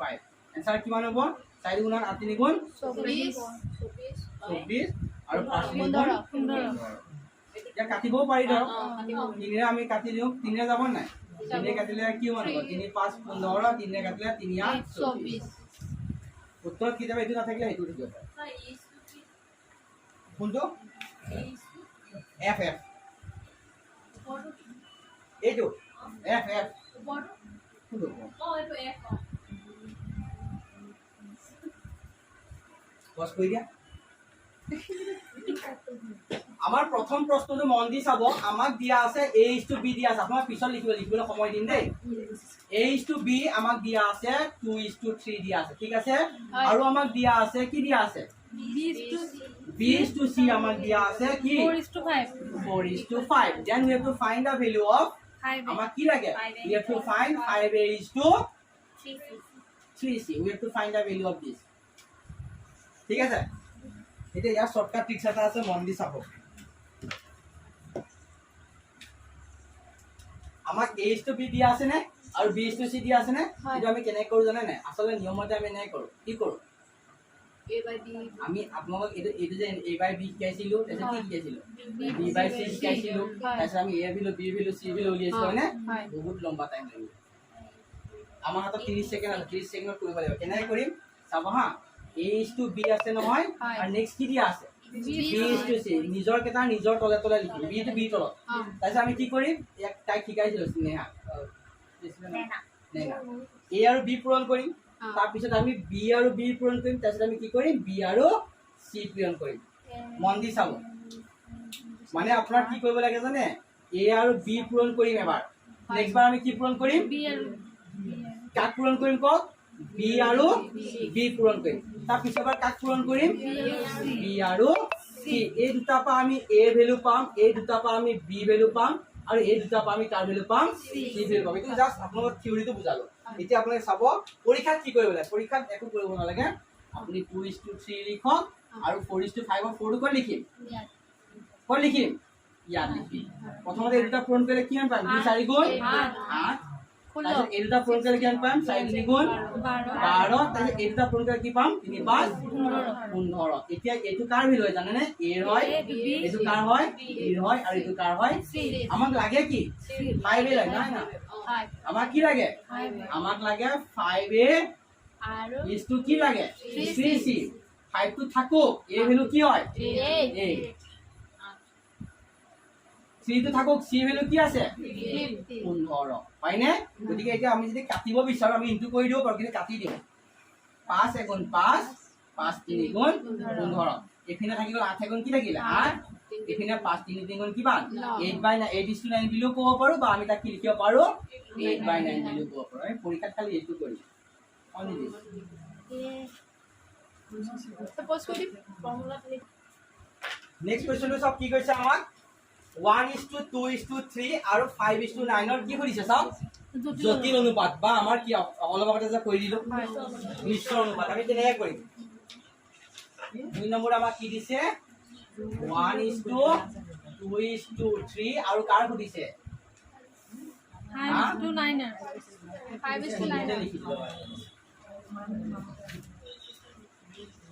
5 आंसर কিমান হ'ব 4 গুণ 8 3 গুণ 24 আৰু 5 গুণ 15 এতিয়া কাটিবও পাৰি ধৰক 3 ৰে আমি কাটি দিও 3 ৰে যাব নাই 3 ৰে কাটিলে কি হ'ব 3 5 15 3 ৰে কাটিলে 3 8 24 উত্তৰ কি যাব এটো নাথাকিলে হেতু ঠিক হ'ব কোনটো f এইটো f কোনটো এইটো f বস কৰি দিয়া আমাৰ প্ৰথম প্ৰশ্নটো মন দি চাব আমাক দিয়া আছে a:b দিয়া আছে আপোনাক পিছত লিখিবলৈ সময় দিম দেই a:b আমাক দিয়া আছে 2:3 দিয়া আছে ঠিক আছে আৰু আমাক দিয়া আছে কি দিয়া আছে b:c আমাক দিয়া আছে কি 4:5 then we have to find the value of আমাক কি লাগে we have to find 5a:3c we have to find the value of this ঠিক আছে এটা ইয়াৰ শৰ্টকাট ট্ৰিক্স এটা আছে মন দি চাব আমাক a:b দিয়া আছে নে আৰু b:c দিয়া আছে নে এটা আমি কেনে কৰো জানে নাই আসলে নিয়মতে আমি নাই কৰো কি কৰো আমি আপোনালোক এটো যে a/b শিকাইছিলো তাৰপিছত কি শিকাইছিলো b/c শিকাইছিলো তাৰপিছত আমি a value b value c value উলিয়াইছিলো মানে বহুত লম্বা টাইম লাগিব আমাৰ হাতত 30 সেকেন্ড আছে 30 সেকেন্ডত কৰিব লাগিব কেনে কৰিম চাব হা a:b আছে নহয় আৰু নেক্সট কি দিয়া আছে b:c নিজৰ কেটা নিজৰ তলে তলে লিখিম b to b তলত তাৰপিছত আমি কি কৰিম এক টাইপ শিকাইছিলো স্নেহা নেনা a আৰু b পূৰণ কৰিম তাৰ পিছত আমি b আৰু b পূৰণ কৰিম তাৰপিছত আমি কি কৰিম b আৰু c পূৰণ কৰিম মন দি চাব মানে আপোনাৰ কি কৰিব লাগে জানে a আৰু b পূৰণ কৰিম এবাৰ নেক্সট বাৰ আমি কি পূৰণ কৰিম b আৰু কাক পূৰণ কৰিম ক b আৰু b পূৰণ কৰিম তাৰ পিছৰবাৰ কাক পূৰণ কৰিম b আৰু c এই দুটা পা আমি a ভ্যালু পাম এই দুটা পা আমি b ভ্যালু পাম আৰু এই দুটা পা আমি কাৰ ভ্যালু পাম c ভ্যালু পাম এটা জাস্ট আপোনাক থিওৰিটো বুজালো এতিয়া আপোনাক চাব পৰীক্ষাত কি কৰিব লাগে পৰীক্ষাত একো কৰিব নালাগে আপুনি 2:3 লিখক আৰু 4:5 4 কৈ লিখিম কৈ লিখিম ইয়াত লিখিম প্ৰথমতে এই দুটা পূৰণ কৰিলে কিমান পাম 2 4 গুণ 8 তাৰপিছত এই দুটা পূৰণ কৰিলে কিমান পাম 4 3 গুণ 12 তাৰপিছত এই দুটা পূৰণ কৰিলে কি পাম 3 5 15 এতিয়া এইটো কাৰ ভ্যালু হয় জানে নে a হয় এইটো কাৰ হয় b হয় আৰু এইটো কাৰ হয় c আমাক লাগে কি 5 এ লাগে না না আমাক কি লাগে আমাক লাগে 5a আৰু ইছটো কি লাগে 3c 5 টো থাকো a ভ্যালু কি হয় a 3 টো থাকক c ভ্যালু কি আছে 15 পাইনে গতিকে এতিয়া আমি যদি কাটিব বিচাৰো আমি ইনটু কৰি দিও পাৰো কিন্তু কাটি দিও 5 1 5 5 3 গুণ 15 এফিনে থাকি গল 8 গুণ কি থাকিলে 8 এফিনে 5 3 3 গুণ কিমান 8/9 8:9 দিলেও ক'ব পাৰো বা আমি তাক কি লিখিব পাৰো 8/9 দিলেও ক'ব পাৰো আমি পৰীক্ষাত খালি এইটো কৰিম অনলি দিস সাপোজ কৰি ফৰ্মুলা লিখ নেক্সট কোৱেশ্চনটো সব কি কৈছে আমাক 1:2:3 আৰু 5:9 ৰ কি কৰিছে চাওক জটিল অনুপাত বা আমাৰ কি অলপ আগতে যে কৈ দিলো মিশ্ৰ অনুপাত আমি কেনেকৈ কৰিম দুই নম্বৰ আমাক কি দিছে 1:2:3 আৰু কাৰ সুধিছে 5:9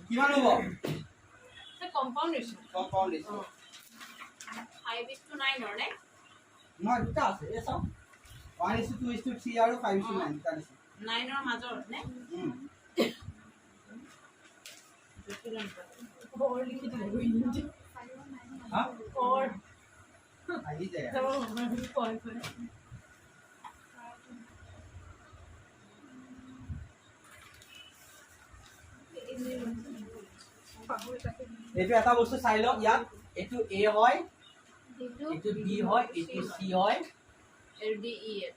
কিমান হ'ব কম্পাউণ্ড ৰেচিও কম্পাউণ্ড ৰেচিও 5:9 ৰ নে নহয় দুটা আছে এই চাওক 1:2:3 আৰু 5:9 দুটা দিছে 9 ৰ মাজৰ নে और लिखी दिले हां और आही जाय এইটো এটা বস্তু চাই লওক ইয়াত এইটো a হয় এইটো b হয় এইটো c হয় এৰ ডি ই এফ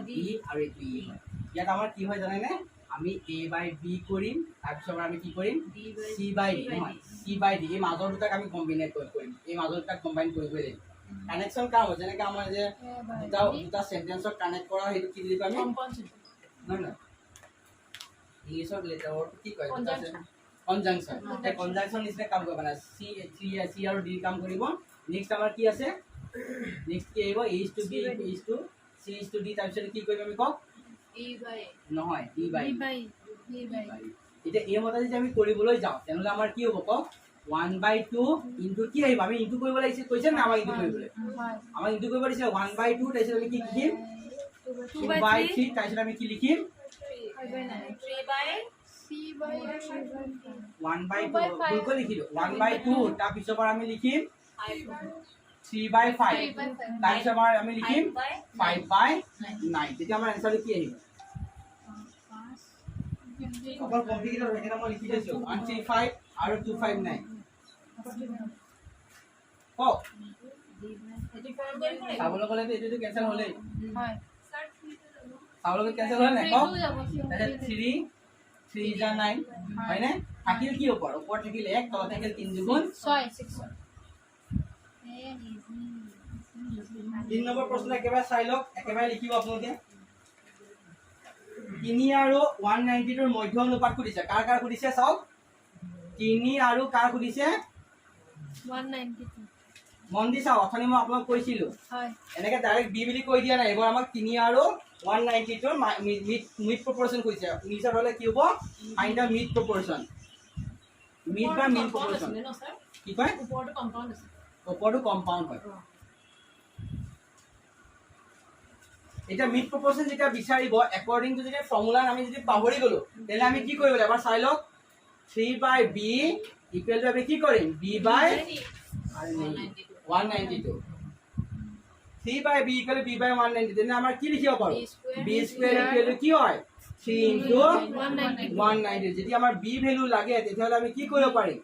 d আৰু এইটো e হয় ইয়াত আমাৰ কি হয় জানেনে আমি a/b কৰিম তাৰপিছত আমি কি কৰিম c/d নহয় c/d এই মাজৰ দুটাক আমি কম্বিনেট কৰিম এই মাজৰ দুটাক কম্বাইন কৰিবই লাগিব কানেকচন কাম হয় যেনেকৈ আমাৰ যে দুটা সেন্টেন্সক কানেক্ট কৰা হেতু কি দিম আমি নহয় নহয় ইংলিশৰ লেটাৰ কি কয় কনজাংশন এই কনজাংশন নিচিনা কাম কৰিব মানে c আৰু d কাম কৰিব নেক্সট আমাৰ কি আছে নেক্সট কি আহিব a:b c:d তাৰপিছত কি কৰিম আমি কক e বাই নহয় e বাই এটা এই মতে যদি আমি কৰিবলৈ যাওঁ তেনেহলে আমাৰ কি হ'ব কক 1/2 ইনটু কি আহিব আমি ইনটু কৰিব লাগিছে কৈছে না আমাৰ ইনটু কৰিবলৈ আমাৰ ইনটু কৰিব দিছে 1/2 তাৰপিছত আমি কি লিখিম 2/3 তাৰপিছত আমি কি লিখিম 1/2 ভুলকৈ লিখিলো 1/2 তাৰ পিছৰ পৰা আমি লিখিম 3/5 তাৰপিছৰ পৰা আমি লিখিম 5/9 তেতিয়া আমাৰ এনসাৰটো কি আহিব অকল কমপ্লিকেটেড হয় কেনে মই লিখি দিছো 135 আৰু 259 কওক চাবলৈ গ'লে এইটো কেনচেল হ'লেই হয় চাবলৈ কেনচেল হ'ল নাই কওক 3 যাব 3 3 যা 9 হয়নে থাকিল কি ওপৰত থাকিল 1 তলত থাকিল 3 দুগুণ 6 3 নম্বৰ প্ৰশ্ন একেবাৰে চাই লওক একেবাৰে লিখিব আপোনালোকে 3 আৰু 190 ৰ মধ্য অনুপাত সুধিছে কাৰ সুধিছে চাওক 3 আৰু কাৰ সুধিছে 192 মন দি চাওক অথনি মই আপোনাক কৈছিলো হয় এনেকে ডাইৰেক্ট বি বুলি কৈ দিয়া নাই এবাৰ আমাক 3 আৰু 190 ৰ মিড প্ৰপৰচন কৈছে নিচৰ হলে কি হ'ব ফাইন্ড দা মিড প্ৰপৰচন মিড বা মিড প্ৰপৰচন কি কয় ওপৰটো কম্পাউণ্ড হয় এটা মিড প্ৰপৰচন যেটা বিচাৰিব একৰ্ডিং টু যদি ফৰ্মুলা আমি যদি পাহৰি গলো তেলে আমি কি কৰিব লাগিব এবাৰ চাই লওক 3/b ইকুৱেল টু আমি কি কৰিম b/192 3/b equal to b/190 তেনে আমাৰ কি লিখিব পাৰো b স্কয়াৰ ইকুৱেল টু কি হয় 3 ইনটু 190 যদি আমাৰ b ভ্যালু লাগে তেতিয়াহলে আমি কি কৰিব পাৰিম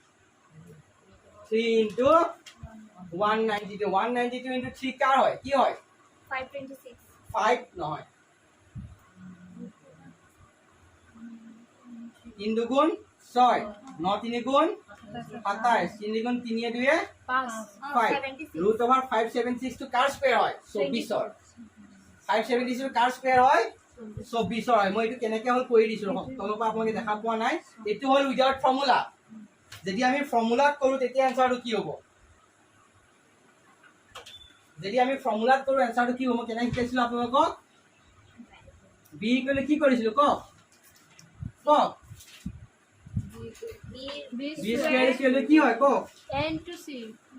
3 ইনটু 192 192 ইনটু 3 কাৰ হয় কি হয় 526 5 নহয় 3 দুগুণ 6 9 3 গুণ 27 3 গুণ 3 2 5 5 root over 576 to car square হয় 24 ৰ 576 কাৰ স্কয়াৰ হয় 24 ৰ হয় মই এটো কেনেকৈ হল কৰি দিছো তলপা আপোনালোকে দেখা পোৱা নাই এটো হল উইদাউট ফৰ্মুলা যদি আমি ফৰ্মুলাত কৰো তেতিয়া আনসাৰটো কি হ'ব যদি আমি ফৰ্মুলাত কৰো আনসাৰটো কি হ'ব কেনে শিকাইছিল আপোনালোকক b ইকুৱেল কি কৰিছিল কক b b স্কয়াৰ ইকুৱেল কি হয় কক a into c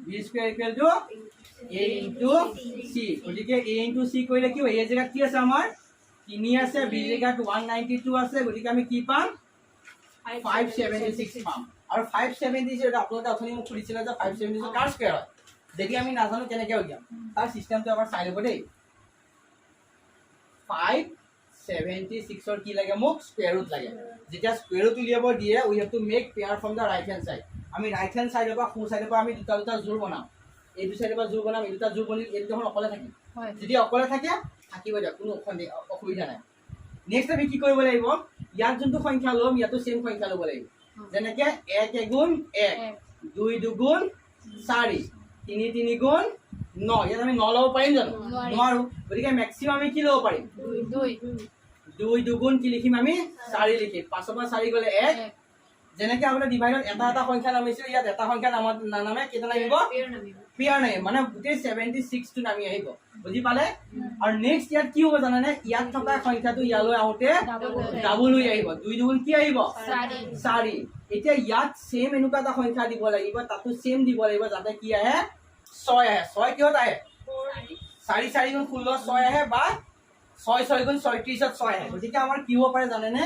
b square equal to a into c গতিকে a into c কৰিলে কি হয় এই জায়গা কি আছে আমাৰ 3 আছে b জায়গাত 192 আছে গতিকে আমি কি পাম 576 পাম আৰু 576 এটা আপোনালোকে অথনি মোক সুধিছিল যে 576 কাৰ স্কয়াৰ হয় যদি আমি নাজানো কেনেকৈ উলিয়াম তাৰ সিস্টেমটো এবাৰ চাই ল'ব দেই 576 ৰ কি লাগে মোক স্কয়াৰ ৰুট লাগে যেতিয়া স্কয়াৰ ৰুট উলিয়াব দিয়ে we have to make pair from the right hand side আমি ৰাইট হ্যান্ড সাইডৰ পৰা সো সাইডৰ পৰা আমি দুটা জোৰ বনাম এই দুটা সাইডৰ পৰা জোৰ বনাম এই দুটা জোৰ বনি এই দুখন অকলে থাকিম হয় যদি অকলে থাকে থাকিব দিয়া কোনো অসুবিধা নাই নেক্সট আমি কি কৰিব লাগিব ইয়াত যোনটো সংখ্যা লম ইয়াতো সেম সংখ্যা লব লাগিব যেনেকৈ 1 গুণ 1 2 দুগুণ 4 3 3 গুণ 9 ইয়াত আমি 9 লব পাৰিম জানো নোৱাৰো গতিকে ম্যাক্সিমাম আমি কি লব পাৰিম 2 দুগুণ কি লিখিম আমি 4 লিখিম 5 পৰা 4 গলে 1 যেনেকৈ આપણે ডিভাইডত এটা সংখ্যা নামিছিল ইয়াত এটা সংখ্যা নামে কেটা নামিব পেয়াৰ নাই মানে গোটেই 76 টো নামি আহিব বুজি পালে আৰু নেক্সট ইয়াত কি হ'ব জানানে ইয়াত থকা সংখ্যাটো ইয়ালৈ আউতে ডাবল হৈ আহিব 2 দুগুণ কি আহিব 4 এতিয়া ইয়াত সেম এনেকুৱা এটা সংখ্যা দিব লাগিব তাতো সেম দিব লাগিব যাতে কি আহে 6 আহে 6 কিহত আহে 4 4 গুণ 16 6 আহে বা 6 6 গুণ 36 ত 6 আহে গতিকে আমাৰ কি হ'ব পাৰে জানেনে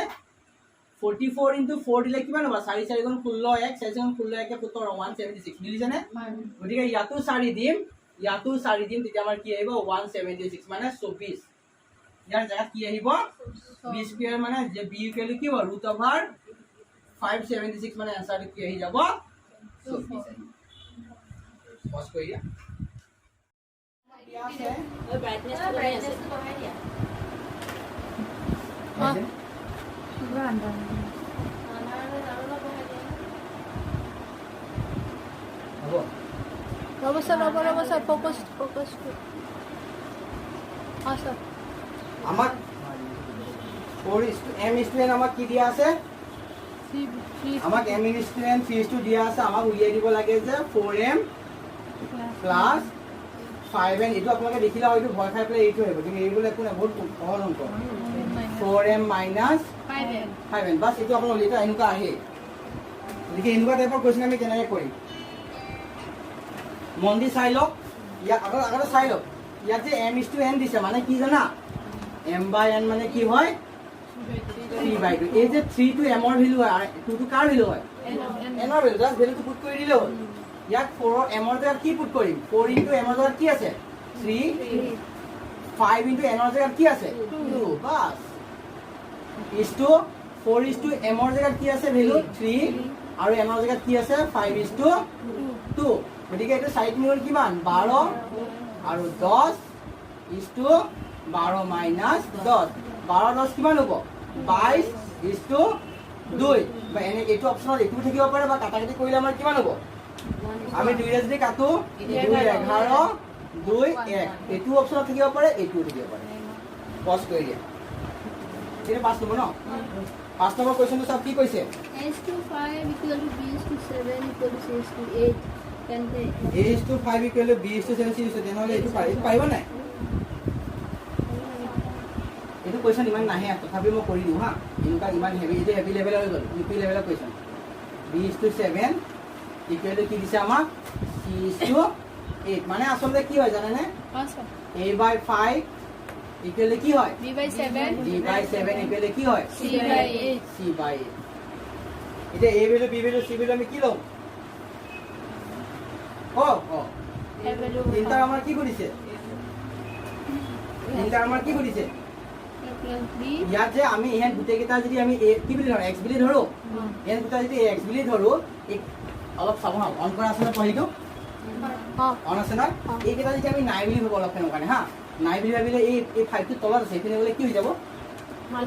44 into 4 দিলে কিমান হ'ব 4 4 গুণ 16 1 4 গুণ 16 1 পুতৰ 176 মিলিছেনে গতিকে ইয়াতো 4 দিম তেতিয়া আমাৰ কি আহিব 176 মানে 24 ইয়াৰ জায়গা কি আহিব b স্কয়াৰ মানে যে b ইকুৱেল কি হ'ব ৰুট ওভাৰ 576 মানে আনসাৰটো কি আহি যাব 24 পজ কৰি দিয়া ব্ৰাইটনেছ বঢ়াই দিয়া হ'ব ৰ'ব স্যাৰ ফোকাস স্যার আমাক 4:m আমাক কি দিয়া আছে আমাক m 3 দিয়া আছে আমাক উলিয়াই দিব লাগে যে 4m প্লাস 5n এটো আপোনালোকে দেখিলা হয়তো ভয় খাই পেলাই এইটো হ'ব কিন্তু এইবোৰ একো নাই বহুত সহজ অংক 4m minus 5n বাস এটো আপোনালোকে এটা এনেকুৱা আহে গতিকে এনেকুৱা টাইপৰ কোৱেশ্চন আমি কেনেকৈ কৰিম মন্দি চাই লওক ইয়া আগতে চাই লওক ইয়াত যে m:n দিছে মানে কি জানা m/n মানে কি হয় 3/2 এই যে 3 to m ৰ ভ্যালু হয় আৰু 2 to কাৰ ভ্যালু হয় n ৰ ভ্যালু জাস্ট ভ্যালুটো পুট কৰি দিলে হ'ল ইয়াত 4 m ৰ জায়গাত কি পুট কৰিম 4 into m ৰ জায়গাত কি আছে 3 5 into n ৰ জায়গাত কি আছে 2 বাস is to 4:m ৰ জেগাত কি আছে ভ্যালু 3 আৰু n ৰ জেগাত কি আছে 5:2 গতিকে এইটো 4 মিনিট কিমান 12 আৰু 10:12 -10 12 10 কিমান হ'ব 22:2 বা এনে এইটো অপচনত এইটো থাকিব পাৰে বা কাটাকাটি কৰিলে আমাৰ কিমান হ'ব আমি দুইৰে যদি কাটো 2 11 2 1 এইটো অপচনত থাকিব পাৰে এইটো থাকিব পাৰে পজ কৰি দিয়া এটা 5 নম্বৰ ন 5 নম্বৰ কোৱেশ্চনটো সব কি কৈছে A/5 equal to B/7 equal to C/8 তেন্তে A/5 equal to B/7 C/8 তেনেহলে এইটো পাৰিব নাই এইটো কোৱেশ্চন ইমান নাহে তথাপি মই কৰি দিওঁ হা এনেকুৱা ইমান হেভি যে হেভি লেভেলৰ হৈ গ'ল ইউপি লেভেলৰ কোৱেশ্চন B/7 equal to কি দিছে আমাক C/8 মানে আচলতে কি হয় জানেনে A/5 equal to কি হয় B/7 B/7 equal to কি হয় C/8 C/8 এটা A value B value C value আমি কি লম তিনটা আমাৰ কি কৰিছে তিনটা আমাৰ কি কৰিছে ইয়াত যে আমি এহেন গোটেই কেইটা যদি আমি কি বুলি ধৰো x বুলি ধৰো এহেন গোটেই যদি x বুলি ধৰো অলপ চাব হা অন কৰা আছে না পঢ়িটো অন আছে না এই কেইটা যদি আমি নাই বুলি ভাবো অলপ কেন কাৰণে হা নাই বুলি ভাবিলে এই 5 টো তলত আছে এখানে বলে কি হৈ যাব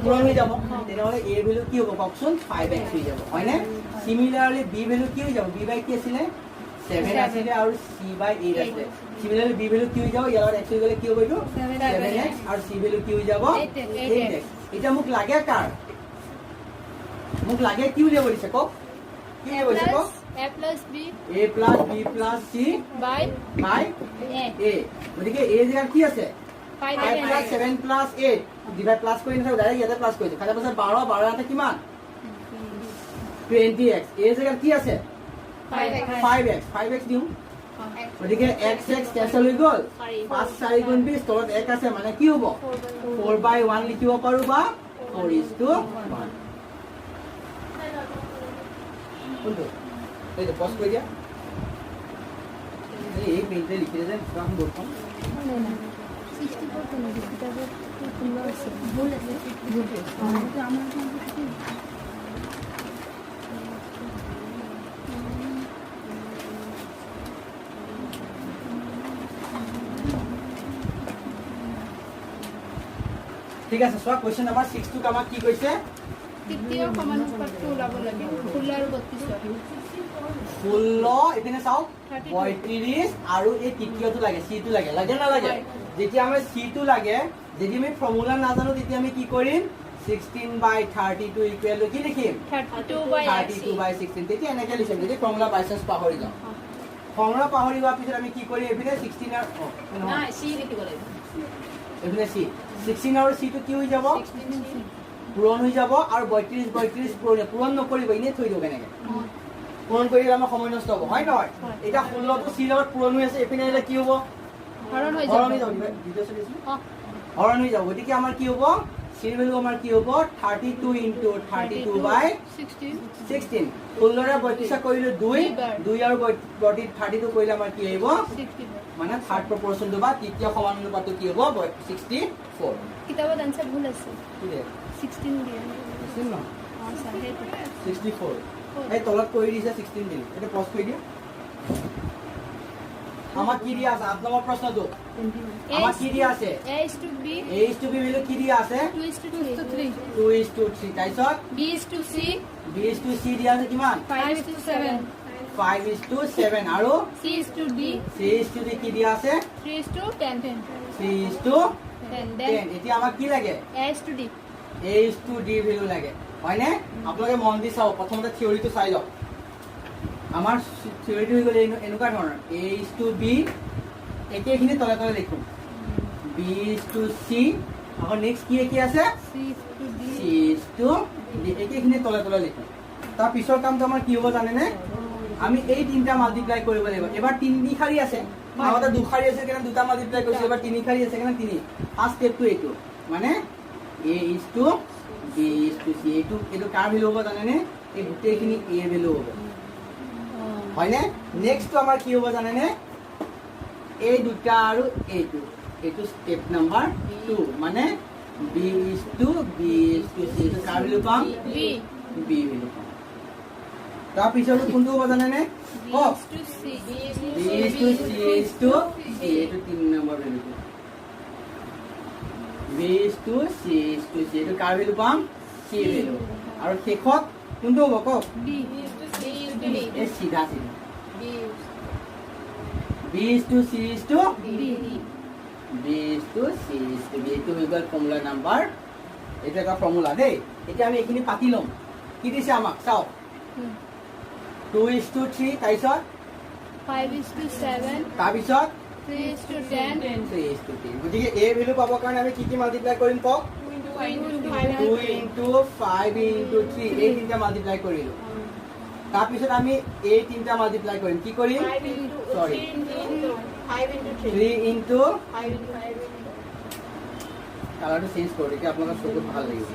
পূৰণ হৈ যাব তেনেহলে a ভ্যালু কি হ'ব কওকচোন 5x হৈ যাব হয়নে সিমিলাৰলি b ভ্যালু কি হৈ যাব b বাই কি আছিল 7 আছিল আৰু c/8 আছিল সিমিলাৰলি b ভ্যালু কি হৈ যাব ইয়াৰ x হৈ গলে কি হ'ব এইটো 7x আৰু c ভ্যালু কি হৈ যাব 8x এটা মোক লাগে কাৰ মোক লাগে কি উলিয়াব দিছে কক কি উলিয়াব দিছে কক A plus B a plus b plus c by by A a গতিকে a জেগাত কি আছে 5 plus 7 plus 8 ডিভাইড প্লাস কৰি নাথাকো ডাইৰেক্ট ইয়াতে প্লাস কৰি দিওঁ খালি পাছত 12 12 এটা কিমান 20x a জেগাত কি আছে 5x দিওঁ গতিকে x কেনসেল হৈ গ'ল 5 4 গুণ 20 তলত 1 আছে মানে কি হ'ব 4/1 লিখিব পাৰো বা 4:1 কোনটো এইটো পজ কৰি দিয়া এই পেইন্টে লিখি দে কাম বলতাম 64 কোন কিতাবে কোন আছে ভুল আছে তো আমার ঠিক আছে সব কোশ্চেন নাম্বার 6 টু কামা কি কইছে তৃতীয় সমানুপাতটো ওলাব লাগে 16 আৰু 32 16 এখানে চাও 35 আৰু এই তৃতীয়টো লাগে সি টো লাগে লাগে না লাগে যেতিয়া আমি সি টো লাগে যদি আমি ফর্মুলা না জানো তেতিয়া আমি কি কৰিম 16/32 ইকুয়াল টু কি লিখিম 32/16 তেতিয়া এনেকে লিখিম যদি ফর্মুলা বাইচান্স পাহৰি যাও ফৰ্মুলা পাহৰি যোৱাৰ পিছত আমি কি কৰিম এফিনে 16 আৰু না সি লিখিব লাগিব এফিনে সি 16 আৰু সি টো কি হৈ যাব পূৰণ হৈ যাব আৰু 32 পূৰণ নকৰিব ইনে থৈ দিও কেনেকে পূৰণ কৰিলে আমাৰ সময় নষ্ট হ'ব হয় নহয় এটা 16 টো সি লগত পূৰণ হৈ আছে এফিনে এটা কি হ'ব হৰণ হৈ যাব ভিডিও চলিছে হৰণ হৈ যাব গতিকে আমাৰ কি হ'ব সি ভ্যালু আমাৰ কি হ'ব 32 * 32/16 16 16 ৰে 32 কৰিলে 2 আৰু 32 কৰিলে আমাৰ কি আহিব 64 মানে থাৰ্ড প্ৰপোৰ্শনটো বা তৃতীয় সমানুপাতটো কি হ'ব 64 কিতাবত আনসার ভুল আছে কি দে 16 দিয়া 16 ন সাহেব 64 এই তলত কৰি দিছে 16 দিন এটা পজ কৰি দিয়া আমাক কি দিয়া আছে 8 নম্বৰ প্ৰশ্নটো আমাক কি দিয়া আছে A is to B value কি দিয়া আছে 2:3 2:3 তাৰপিছত B is to C দিয়া আছে কিমান 5:7 5:7 আৰু C is to D কি দিয়া আছে 3:10 3:10 এতিয়া আমাক কি লাগে A is to D value লাগে হয়নে আপোনালোকে মন দি চাও প্ৰথমতে থিওৰিটো চাই লওক আমাৰ থিওৰিটো হৈ গ'লে এনেকুৱা ধৰণৰ A is to B একেখিনি তলে তলে লিখোঁ B is to C আকৌ নেক্সট কি আছে C is to D C is to D একেখিনি তলে তলে লিখোঁ তাৰ পিছৰ কামটো আমাৰ কি হ'ব জানেনে আমি এই তিনটা মাল্টিপ্লাই কৰিব লাগিব এবাৰ তিনি খাৰি আছে আগতে দুখাৰি আছে কেনে দুটা মাল্টিপ্লাই কৰিছে এবাৰ তিনি খাৰি আছে কেনে তিনি ফাৰ্স্ট স্টেপটো এইটো মানে A is to B is to C এইটো কাৰ ভ্যালু হ'ব জানেনে এই গোটেইখিনি A ভ্যালু হ'ব হয়নে নেক্সটটো আমাৰ কি হ'ব জানেনে এই দুটা আৰু এইটো স্টেপ নাম্বাৰ 2 মানে B is to C এইটো কাৰ ভেলু পাম বি B ভেলু পাম তাৰ পিছৰটো কোনটো হ'ব জানেনে কওক সি B is to C is to C এইটো 3 নম্বৰ ভেলুটো B is to C is to C এইটো কাৰ ভেলু পাম C ভেলু আৰু শেষত কোনটো হ'ব কওক বি এই সিধা সিধা B is to C is to B B is to C is to B এইটো হৈ গ'ল ফৰ্মুলা নাম্বাৰ এইটো এটা ফৰ্মুলা দেই এতিয়া আমি এইখিনি পাতি ল'ম কি দিছে আমাক চাওক 2 is to 3 তাৰপিছত 5:7 তাৰপিছত 3:10 3 is to 10 গতিকে A ভেলু পাবৰ কাৰণে আমি কি মাল্টিপ্লাই কৰিম কওক 2 into 5 into 3 এই তিনিটা মাল্টিপ্লাই কৰিলোঁ তাৰপিছত আমি এই তিনিটা মাল্টিপ্লাই কৰিম কি কৰিম সৰি 3 into কালাৰটো চেঞ্জ কৰোঁ এতিয়া আপোনালোকৰ চকুত ভাল লাগিব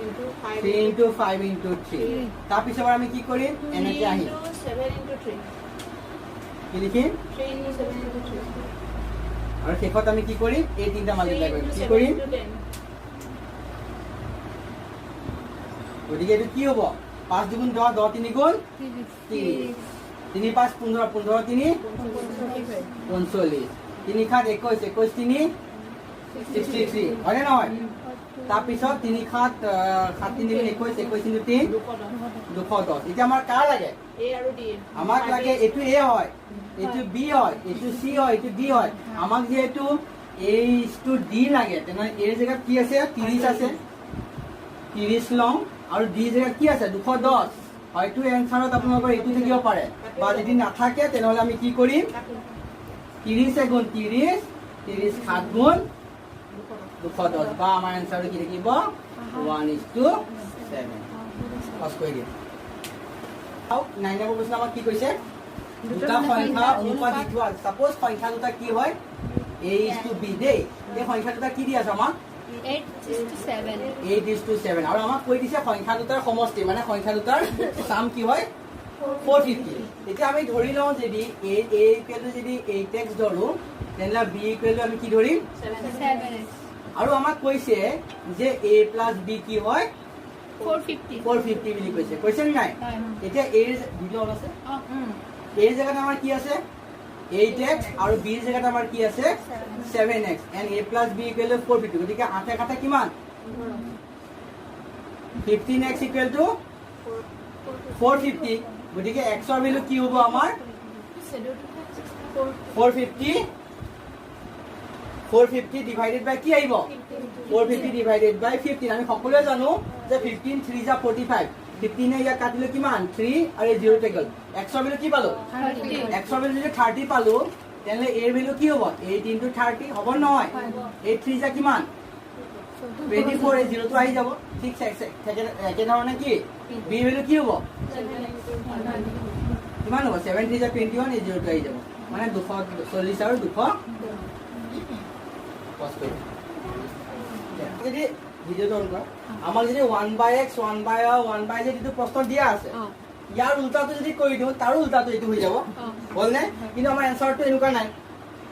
3 into 5 into 3 তাৰপিছত আমি কি কৰিম এনেকৈ আহিম কি লিখিম আৰু শেষত আমি কি কৰিম এই তিনিটা মাল্টিপ্লাই কৰিম কি কৰিম গতিকে এইটো কি হ'ব 5 দুগুণ 10 10 3 গুণ 3 5 15 15 3 45 3 7 21 21 3 63 হয়নে নহয় তাৰপিছত 3 7 7 3 21 21 3 210 এতিয়া আমাৰ কাৰ লাগে আমাক লাগে এইটো A হয় এইটো B হয় এইটো C হয় এইটো D হয় আমাক যেহেতু A to D লাগে তেনেহ'লে A জেগাত কি আছে 30 আছে 30 লওঁ আৰু D জেগাত কি আছে 210 হয়তো এনসাৰত আপোনালোকৰ এইটো থাকিব পাৰে বা যদি নাথাকে তেনেহ'লে আমি কি কৰিম 30 গুণ 30 30 7 গুণ 210 বা আমাৰ এনসাৰটো কি থাকিব 1:7 পাছ কৰি দিম আও 9 নম্বৰ প্ৰশ্ন আমাক কি কৈছে দুটা সংখ্যা অনুপাত দি থোৱা সাপোজ সংখ্যা দুটা কি হয় A is to B দেই এই সংখ্যা দুটা কি দি আছে আমাক 8:7 আৰু আমাক কৈ দিছে সংখ্যা দুটাৰ সমষ্টি মানে সংখ্যা দুটাৰ সাম কি হয় 450 এতিয়া আমি ধৰি লওঁ যদি A ইকুৱেল যদি 8x ধৰো তেনলা B ইকুৱেল আমি কি ধৰিম 7x আৰু আমাক কৈছে যে A + B কি হয় 450 বুলি কৈছে নাই এতিয়া A ভিডিও অন আছে A জায়গাত আমাৰ কি আছে 8x আৰু B জায়গাত আমাৰ কি আছে 7x and A + B = 450 গতিকে 8 কাটা কিমান 15x = 450 গতিকে x ৰ ভ্যালু কি হ'ব আমাৰ 450 ডিভাইডেড বাই কি আহিব 450 ডিভাইডেড বাই 15 আমি সকলোৱে জানো যে 15 3 * 45 15 ইয়াক কাটিলে কিমান 3 আৰু 0 তে গল x ৰ ভ্যালু কি পালো 30 x ৰ ভ্যালু যদি 30 পালো তেনে a ৰ ভ্যালু কি হ'ব 8 * 30 হ'ব নহয় 8 3 যা কিমান 24 এই 0 টো আহি যাব ঠিক থাকে একে ধৰণে কি b ৰ ভ্যালু কি হ'ব কিমান হ'ব 7 3 যা 21 এই 0 টো আহি যাব মানে 240 আৰু 200 পাস কৰি যদি ভিডিও অন কৰা আমাৰ যদি 1/x 1/1 যেটো প্ৰশ্ন দিয়া আছে ইয়াৰ উল্টাটো যদি কৰি দিও তাৰ উল্টাটো এটো হৈ যাব বলনে কিন্তু আমাৰ এনসাৰটো এনেকুৱা নাই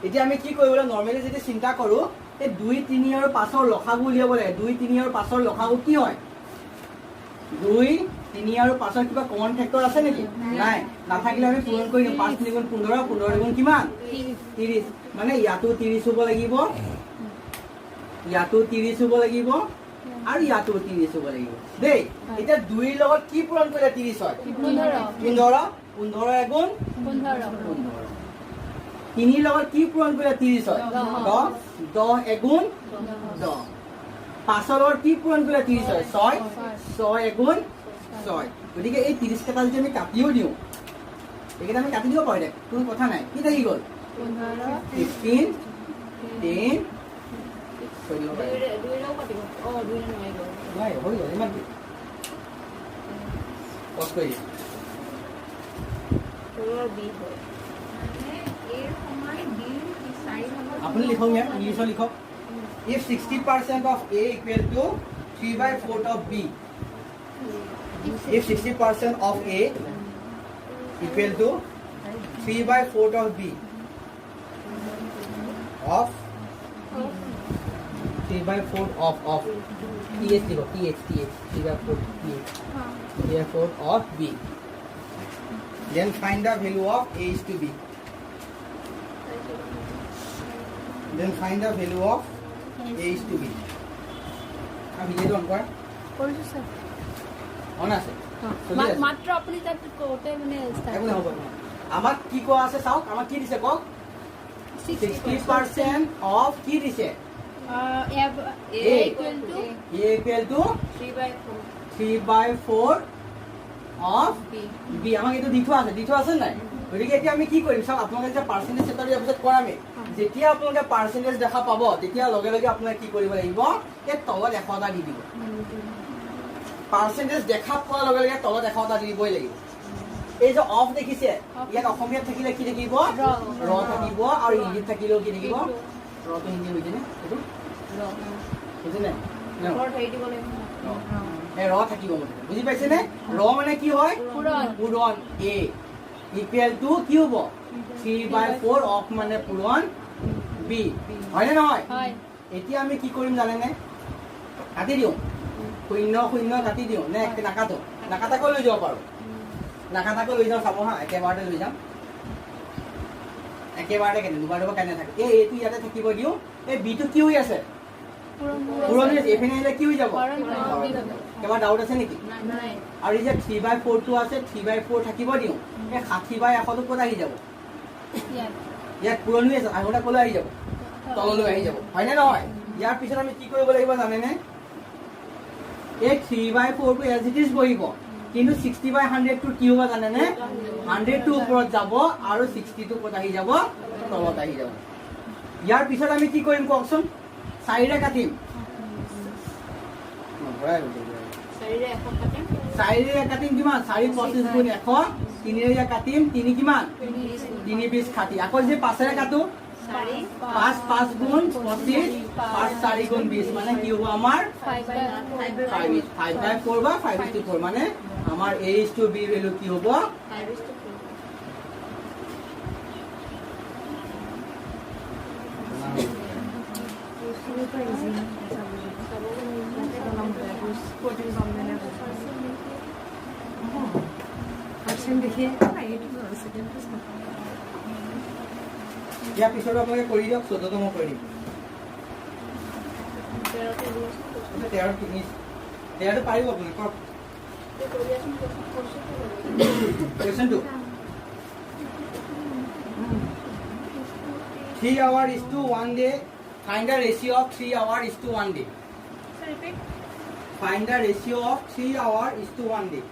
এতিয়া আমি কি কৰিব লাগে নৰমালি যদি চিন্তা কৰো এই 2 3 আৰু 5 ৰ লসাগু উলিয়াব লাগে 2 3 আৰু 5 ৰ লসাগু কি হয় 2 3 আৰু 5 ৰ কিবা কমন ফেক্টৰ আছে নেকি নাই নাথাকিলে আমি পূৰণ কৰি দিম 5 3 গুণ 15 15 গুণ কিমান 30 মানে ইয়াতো 30 হ'ব লাগিব ইয়াতো 30 হ'ব লাগিব আৰু ইয়াতো 30 হ'ব লাগিব দেই এটা 2 ৰ লগত কি পূৰণ কৰিলে 30 হয় 15 গুণ 15 3 ৰ লগত কি পূৰণ কৰিলে 30 হয় 10 গুণ 10 5 ৰ লগত কি পূৰণ কৰিলে 30 হয় 6 গুণ 6 গতিকে এই 30 কেটা যদি আমি কাটিও দিও এইকেইটা আমি কাটি দিব পাৰো দে কোনো কথা নাই কি থাকি গল 15 10 নাই হৈ গল ইমান কষ্ট কৰি আপুনি লিখক ইয়াত ইংলিছত লিখক if 60% of A equal to 3/4 of B if 60% of A equal to 3/4 of B of 3/4 3/4 of TH लिखो TH 3/4 TH 3/4 of B. Then find the value of A is to B. Then find the value of A is to B. अब ये तो अनकर কৰিছো sir on আছে মাত্ৰ আপুনি তাত কোতে মানে একো নহব আমাক কি কোৱা আছে চাওক আমাক কি দিছে কক 60% of কি দিছে A equal to 3/4 of B আমাক এটো দি থোৱা আছে নাই গতিকে এতিয়া আমি কি কৰিম চাওক আপোনালোকে যে পাৰ্চেন্টেজ এটা দিয়া পিছত কৰামে যেতিয়া আপোনালোকে পাৰ্চেন্টেজ দেখা পাব তেতিয়া লগে লগে আপোনালোকে কি কৰিব লাগিব এই তলত 100 টা দি দিব পাৰ্চেন্টেজ দেখা পোৱাৰ লগে লগে তলত 100 টা দিবই লাগিব এই যে অফ দেখিছে ইয়াত অসমীয়াত থাকিলে কি থাকিব ৰ থাকিব আৰু ইংলিশ থাকিলেও কি থাকিব ৰটো হিন্দী হৈ কিনে এটো বুজিলে ৰ থাকি দিব লাগিব ৰ থাকিব বুজি পাইছে নে ৰ মানে কি হয় পূৰণ a ইকুৱেল টু কি হ'ব 3/4 অফ মানে পূৰণ b হয় নে নহয় হয় এতিয়া আমি কি কৰিম জানে নে কাটি দিও 0 কাটি দিও নে নাকাটো নাকাটাকৈ লৈ যাব পাৰো নাকাটাকৈ লৈ যাও চাব হা একেবাৰতে লৈ যাম একেবাৰতে কেনে দুবাৰ কেনে থাকে এইটো ইয়াতে থাকিব দিও এই b টো কি হৈ আছে পূৰণ হৈ আছে এফিনে আহিলে কি হৈ যাব কেবা ডাউট আছে নেকি নাই আৰু এই যে 3/4 টো আছে 3/4 থাকিব দিও এই 60/100 টো ক'ত আহি যাব ইয়াত পূৰণ হৈ আছে আগতে ক'লৈ আহি যাব তললৈ আহি যাব হয় নে নহয় ইয়াৰ পিছত আমি কি কৰিব লাগিব জানে নে এই 3/4 টো এজ ইট ইজ বহিব কিন্তু 60/100 টো কি হ'ব জানে নে 100 টো ওপৰত যাব আৰু 60 টো ক'ত আহি যাব তলত আহি যাব ইয়াৰ পিছত আমি কি কৰিম কওকচোন 4 ৰে কাটিম 4 ৰে কাটিম কিমান 4 25 গুণ 100 3 ৰে কাটিম 3 কিমান 3 20 60 আকৌ যে 5 ৰে কাটো 5 গুণ 25 5 4 গুণ 20 মানে কি হ'ব আমাৰ 5/4 বা 5/4 মানে আমাৰ a is to b value কি হ'ব 5 দেখে या पिछड़ आपने কৰি দিয়ক 14 মই কৰি দিম 13 তো পাৰিব আপুনি কক question 2 3 hour is to 1 day find the ratio of 3 hour is to 1 day sir repeat find the ratio of 3 hour is to 1 day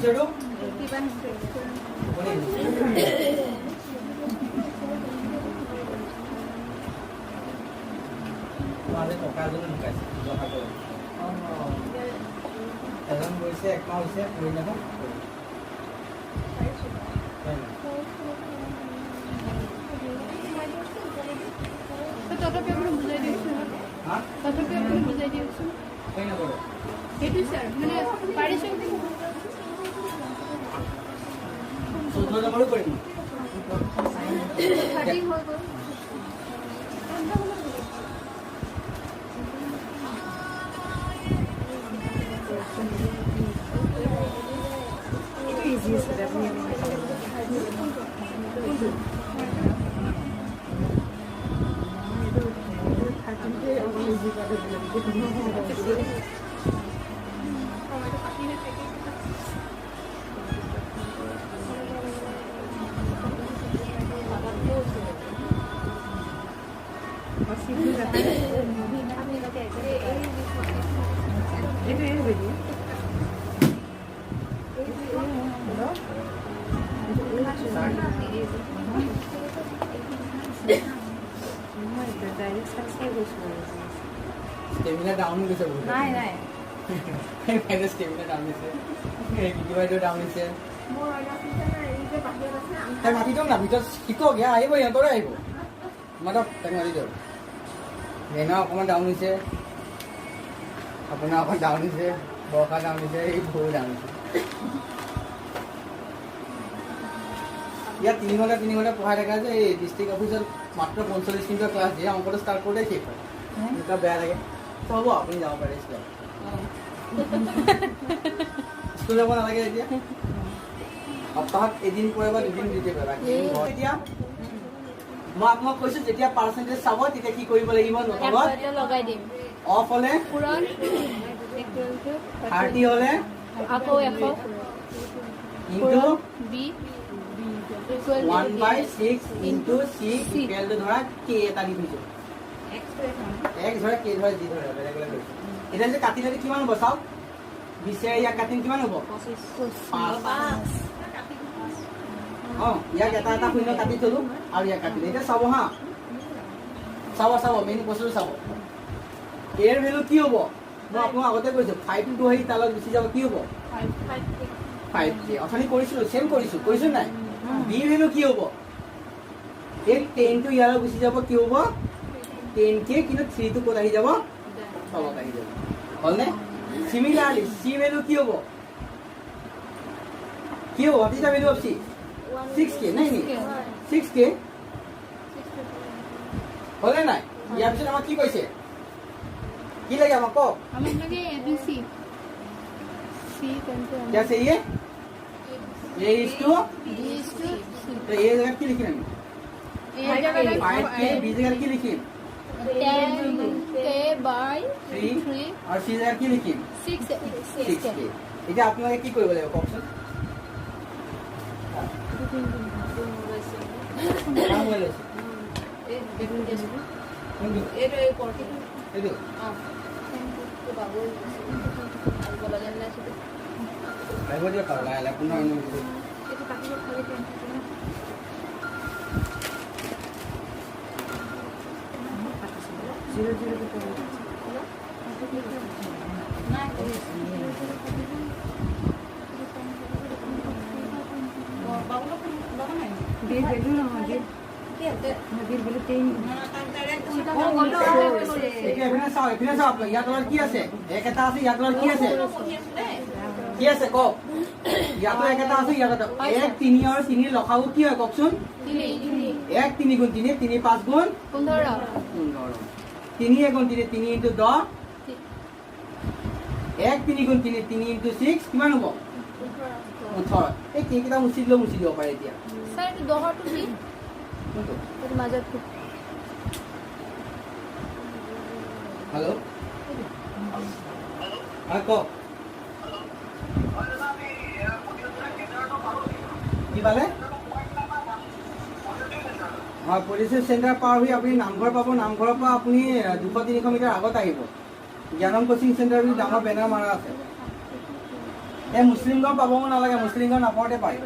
ৰেচিঅ'টো কিবা তোমালে টকা এজনো ঢুকাইছে ব্যৱহাৰ কৰে এজন গৈছে একমাহ হৈছে কৰি নাযাওঁ তথাপি আপুনি বুজাই দিয়কচোন হা তথাপি আপুনি বুজাই দিয়কচোন কৰি নকৰোঁ সেইটো ছাৰ মানে পাৰিছোঁ 14,000 কৰিম 30 হৈ গ'ল ষ্টেমিনা ডাউন হৈ গৈছে বহুত নাই নাই ষ্টেমিনা ডাউন হৈছে কিবাইটো ডাউন হৈছে তাই মাতি দিয়ক না ভিতৰত শিকক ইয়াৰ আহিব সিহঁতৰে আহিব মাতক তাক মাতি দিয়ক মেনৰ অকণমান ডাউন হৈছে আপোনাৰ অকণ ডাউন হৈছে বৰষা ডাউন হৈছে এই ভৰি ডাউন হৈছে ইয়াত 3 ঘণ্টা পঢ়াই থকা যে এই ডিষ্ট্ৰিক্ট অফিচত মাত্ৰ 45 মিনিটৰ ক্লাছ দিয়ে অংকটো ষ্টাৰ্ট কৰোঁতে শেষ হয় এটা বেয়া লাগে হ'ব আপুনি যাব পাৰে স্কুলত স্কুল যাব নালাগে এতিয়া সপ্তাহত এদিন পৰে বা দুদিন দিতে পাৰা এতিয়া মই আপোনাক কৈছোঁ যেতিয়া পাৰ্চেণ্টেজ চাব তেতিয়া কি কৰিব লাগিব নতলত লগাই দিম অফ হ'লে পূৰণ 30 হ'লে আকৌ 100 into B 1/6 into c equal to ধৰা k এটা দি দিছোঁ x ধৰা k ধৰা যি ধৰা বেলেগ বেলেগ লৈছোঁ এতিয়া যে কাটিলে কিমান হ'ব চাওক 20 ইয়াক কাটিম কিমান হ'ব 5 ইয়াক এটা এটা শূন্য কাটি থলোঁ আৰু ইয়াক কাটিলে এতিয়া চাব হা চাব মেইন বস্তুটো চাব এৰ ভেলু কি হ'ব মই আপোনাক আগতে কৈছোঁ 5 টো আহি তালৈ গুচি যাব কি হ'ব 5 অথনি কৰিছিলোঁ চেম কৰিছোঁ নাই বি ভেলু কি হ'ব এই 10 টো ইয়ালৈ গুচি যাব কি হ'ব 10k কিন্তু 3 টো ক'ত আহি যাব তলত আহি যাব হ'লনে সিমিলাৰলি চি ভেলু কি হ'ব what is the value of c 6k নাই 6k হ'লে নাই ইয়াৰ পিছত আমাক কি কৈছে কি লাগে আমাক কওক हमें लगे ABC C कंट्रोल क्या चाहिए a is to D is to तो a जगह की लिखी हम 5k b जगह की लिखी 10k by 3 और c जगह की लिखी 6k এটা আপোনালোকে কি কৰিব লাগিব কওকচোন এইটো আহিব দিয়ক আৰু লাহে লাহে পুনৰ ইয়াৰ তলত কি আছে এক এটা আছে ইয়াৰ তলত কি আছে কি আছে কওক ইয়াতো এক এটা আছে ইয়াত 1 3 আৰু 3 লখাও কি হয় কওকচোন 1 3 গুণ 3 3 5 গুণ 15 3 গুণ 3 3 ইনটু 10 1 3 গুণ 3 3 ইনটু 6 কিমান হ'ব 18 এই কেইটা মুচি দিব পাৰে এতিয়া सर दोहरটো কি এর মাজত हेलो हाँ को কি পালে हाँ पुलिस सेंटर पार हुई अपनी नामघर पाब नामघर पर अपनी 200-300 मीटर आगत आहिब ज्ञानम कोचिंग सेंटर भी डाঙৰ বেনাৰ মাৰা আছে এই মুছলিমগাঁও পাব নালাগে, মুছলিমগাঁও নাপাওঁতে পায়।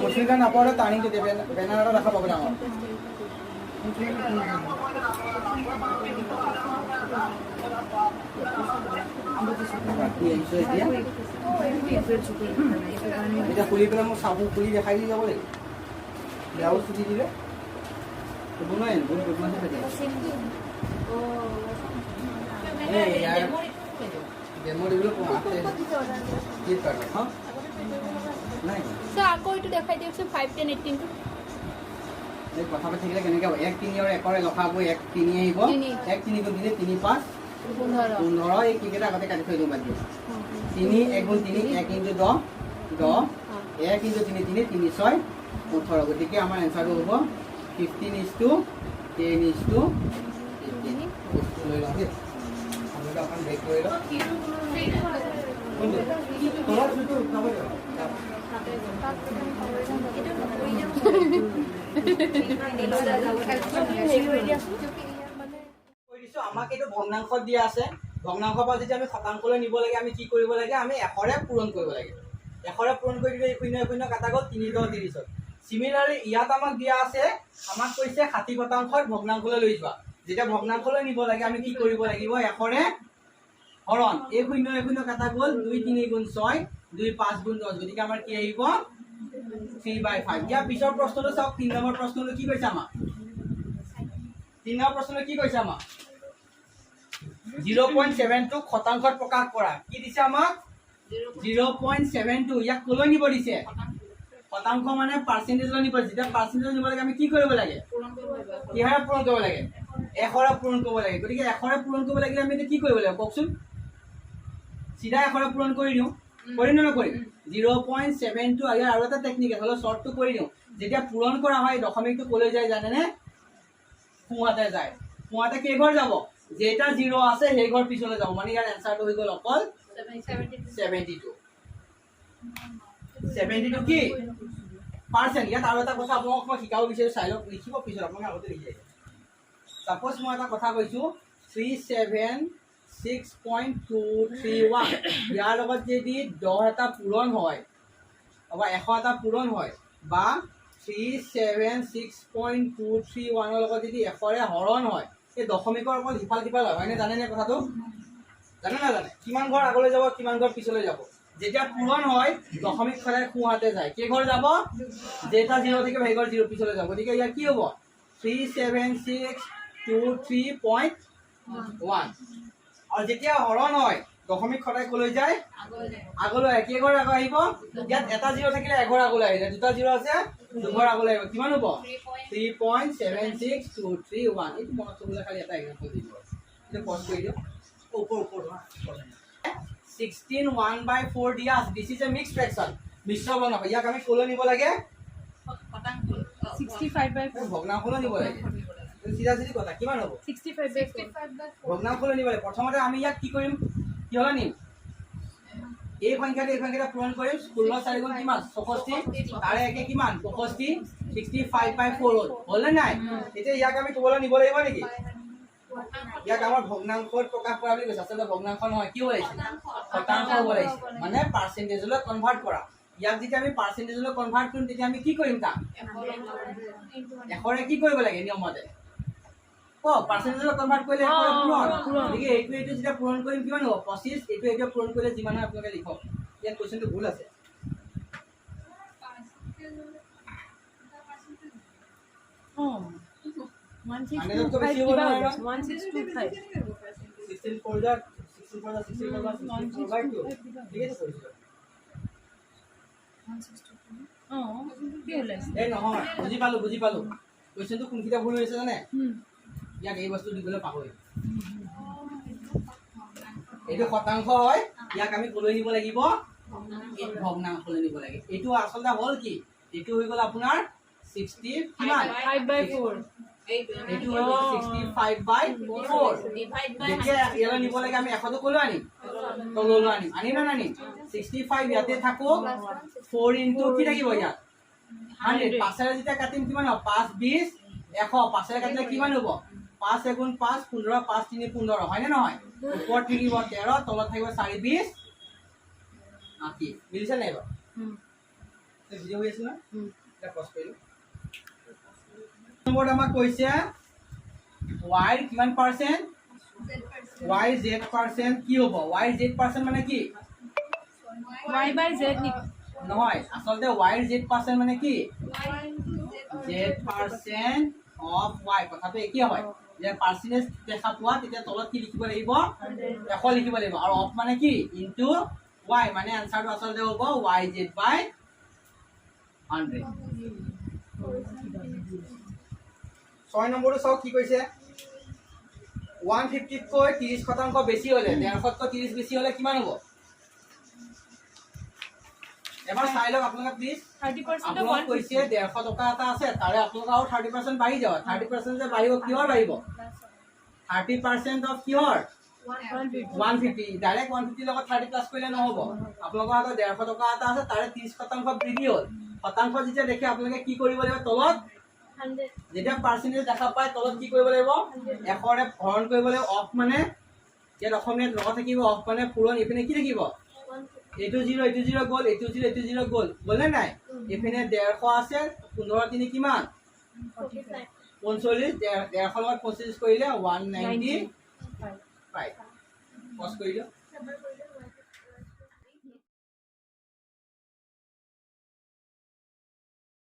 মুছলিমগাঁও নাপাওঁতে টাৰ্ণিংটো দিয়ে, বেনাৰ এটা দেখা পাব ডাঙৰ। এতিয়া খুলি পেলাই মোক চাব, খুলি দেখাই দি যাব লাগিব। বেয়া বস্তু দি দিলে ক'ব নোৱাৰে, বদমাছে থাকে। ডেমো দিবলৈ নাই স্যার আকৌ এইটো দেখাই দিয়কচোন 5 10 18 টো এই কথা পাতি থাকিলে কেনেকৈ হ'ব? 1 3 আৰু 1 ৰে লখাব, 1 3 আহিব, 1 3 গুণ দিলে 3 5 15 এই কিকেইটা আগতে কাটি থৈ দিওঁ বাদ দিওঁ। 3 1 গুণ 3 1 × 10 10 1 × 3 3 3 6 18 গতিকে আমাৰ এনচাৰটো হ'ব 15:10:18 বস্তু লৈ লওঁ দেই। আপোনালোকে অকণ ব্ৰেক কৰি লওক। তলত যিটো উঠাব লাগিব। আমাক এইটো ভগ্নাংশত দিয়া আছে। ভগ্নাংশৰ পৰা যেতিয়া আমি শতাংশলৈ নিব লাগে, আমি কি কৰিব লাগে? আমি 100ৰে পূৰণ কৰিব লাগে। 100ৰে পূৰণ কৰি দিলে 0 0 কাটা গ'ল, 3 10 30। চিমিলাৰলি ইয়াত আমাক দিয়া আছে, আমাক কৈছে 60% ভগ্নাংশলৈ লৈ যোৱা। যেতিয়া ভগ্নাংশলৈ নিব লাগে আমি কি কৰিব লাগিব? 100ৰে হৰণ, এই 0 0 কাটা গ'ল, 2 3 গুণ 6 2 5 গুণ 10। গতিকে আমাৰ কি আহিব? 3/5। ইয়াৰ পিছৰ প্ৰশ্নটো চাওক। 3 নম্বৰ প্ৰশ্নটো কি কৈছে আমাক? 3 নম্বৰ প্ৰশ্নটো কি কৈছে আমাক? 0.72 শতাংশত প্ৰকাশ কৰা। কি দিছে আমাক? 0.72। ইয়াক কলৈ নিব দিছে? শতাংশ মানে পাৰ্চেণ্টেজলৈ নিব দিছে। যেতিয়া পাৰ্চেণ্টেজ নিব লাগে আমি কি কৰিব লাগে? কিহেৰে পূৰণ কৰিব লাগে? 100ৰে পূৰণ কৰিব লাগে। গতিকে 100ৰে পূৰণ কৰিব লাগিলে আমি এতিয়া কি কৰিব লাগিব কওকচোন? চিধা 100ৰে পূৰণ কৰি দিওঁ। কৰিম নে নকৰিম? 0.72। আৰু এটা টেকনিক আছে, হ'লেও শ্বৰ্টটো কৰি দিওঁ। যেতিয়া পূৰণ কৰা হয় দশমিকটো কলৈ যায় জানেনে? সোঁহাতে যায়। সোঁহাতে কেইঘৰ যাব? যেটা 0 আছে সেই ঘৰ পিছলৈ যাব। মানে ইয়াৰ এনসাৰটো হৈ গ'ল অকল 72। 72 কি পাৰ্চেণ্ট। ইয়াত আৰু এটা কথা আপোনাক মই শিকাব বিচাৰো, চাই লওক, লিখিব পিছত আপোনাক আগতে লিখি আহিব। সাপোজ মই এটা কথা কৈছো 376.231। ইয়াৰ লগত যদি 10 এটা পূৰণ হয় বা 100 এটা পূৰণ হয় বা 376.231 ৰ লগত যদি 100ৰে হৰণ হয়, এই দশমিকৰ অকল সিফাল সিফাল হয় নে? জানেনে কথাটো? জানে নাজানে? কিমান ঘৰ আগলৈ যাব, কিমান ঘৰ পিছলৈ যাব? যেতিয়া পূৰণ হয় দশমিক সদায় সোঁহাতে যায়। কেইঘৰ যাব? যেটা 0 থাকিব সেই ঘৰ 0 পিছলৈ যাব। গতিকে ইয়াৰ কি হ'ব? 376.23.1। আৰু যেতিয়া হৰণ হয় দশমিক সদায় কলৈ যায়? আগলৈ। কেইঘৰ আগলৈ আহিব? ইয়াত এটা 0 থাকিলে এঘৰ আগলৈ আহিলে, দুটা 0 আছে দুঘৰ আগলৈ আহিব। কিমান হ'ব? 3.76231। এইটো মনত থবলৈ খালি এটা এক্সাম্পল দিব। এইটো পজ কৰি দিওঁ। ওপৰ 16 1/4 দিয়া আছে। This is a mixed fraction. মিশ্ৰ বৰ্ণফল। ইয়াক আমি কলৈ নিব লাগে? 65/4 ভগ্নাংশলৈ নিব লাগে। চিধা চিধি কথা। কিমান হ'ব? 65/4 ভগ্নাংশলৈ নিব লাগে। প্ৰথমতে আমি ইয়াক কি কৰিম? কিহলৈ নিম? এই সংখ্যাটা পূৰণ কৰিম। 16 4 গুণ কিমান? 64। তাৰে একে কিমান? 65। 65/4 হ'ল নে নাই? এতিয়া ইয়াক আমি ক'বলৈ নিব লাগিব নেকি? ইয়াক আমাৰ ভগ্নাংশত প্ৰকাশ কৰা বুলি কৈছে। আচলতে ভগ্নাংশ নহয়, কি ওলাইছে? শতাংশ ওলাইছে। মানে পাৰ্চেণ্টেজলৈ কনভাৰ্ট কৰা। ইয়াক যেতিয়া আমি পাৰ্চেণ্টেজলৈ কনভাৰ্ট কৰিম তেতিয়া আমি কি কৰিম? তাক 100ৰে কি কৰিব লাগে নিয়মতে? পাৰ্চেণ্টেজলৈ কনভাৰ্ট কৰিলে 100ৰে পূৰণ। গতিকে এইটো যেতিয়া পূৰণ কৰিম কিমান হ'ব? 25। এইটো পূৰণ কৰিলে যিমান হয় আপোনালোকে লিখক। ইয়াত কুৱেশ্যনটো ভুল আছে। বুজি পালো। কুৱেশ্যনটো কোনকেইটা ভুল হৈছে জানে? ইয়াক এই বস্তু দিবলৈ পাহৰি। এইটো শতাংশ হয়, ইয়াক আমি কলৈ নিব লাগিব? ভগ্নাংশলৈ নিব লাগে। এইটো আচলতে হ'ল কি? এইটো হৈ গ'ল আপোনাৰ 60 কিমান? 5/4 এইটো হৈ গ'ল 65/4। যেতিয়া ইয়ালৈ নিব লাগে আমি 100টো কলৈ আনিম? তললৈ আনিম। আনিম নে নানিম? 65 ইয়াতে থাকক, 4 ইনটু কি থাকিব ইয়াত? 100। 5ৰে যেতিয়া কাটিম কিমান হ'ব? 5 20 100। 5ৰে কাটিলে কিমান হ'ব? 5 এগুণ 5 15 5 3 15 হয়নে নহয় ওপৰত থাকিব 13 তলত থাকিব 4 20 আকি মিলিছে নাই বাৰু ভিডিঅ হৈ আছে না এটা পজ কৰিলো নম্বৰত আমাক কৈছে y কিমান পাৰ্সেন্ট y z% কি হ'ব y z% মানে কি y/z নহয় আসলতে y z% মানে কি z% of y কথাটো কি হয় যে পার্সেন্টেজ দেখা পোৱা তেতিয়া তলত কি লিখিব লাগিব 100 লিখিব লাগিব আৰু অফ মানে কি ইনটু y মানে আনসাৰটো আসলতে হ'ব yz/100 6 নম্বৰটো চাও কি কৈছে 150 কৈ 30% বেছি হলে 150 কৈ 30 বেছি হলে কিমান হ'ব এবাৰ চাই লওক আপোনালোকে প্লিজ 30% আপোনালোক কৈছে 150 টকা এটা আছে তাৰে আপোনালোক আৰু 30% বাঢ়ি যাব 30% যে বাঢ়িব কিহৰ বাঢ়িব 30% অফ কিহৰ 150 ডাইৰেক্ট 150 লগত 30 প্লাস কৰিলে নহব আপোনালোকৰ আগত 150 টকা এটা আছে তাৰে 30% বৃদ্ধি হ'ল শতাংশ যেতিয়া দেখে আপোনালোকে কি কৰিব লাগিব তলত 100 যেতিয়া পাৰ্সেন্টেজ দেখা পায় তলত কি কৰিব লাগিব 100 ৰে হৰণ কৰিব লাগিব অফ মানে ইয়াত অসমীয়াত লগ থাকিব অফ মানে পূৰণ ইপিনে কি থাকিব এইটো 0 এইটো 0 গল এইটো 0 এইটো 0 গল বলে নাই ইপিনে 150 আছে 15 3 কিমান 45 150 লগত 25 কৰিলে 195 পজ কৰিলো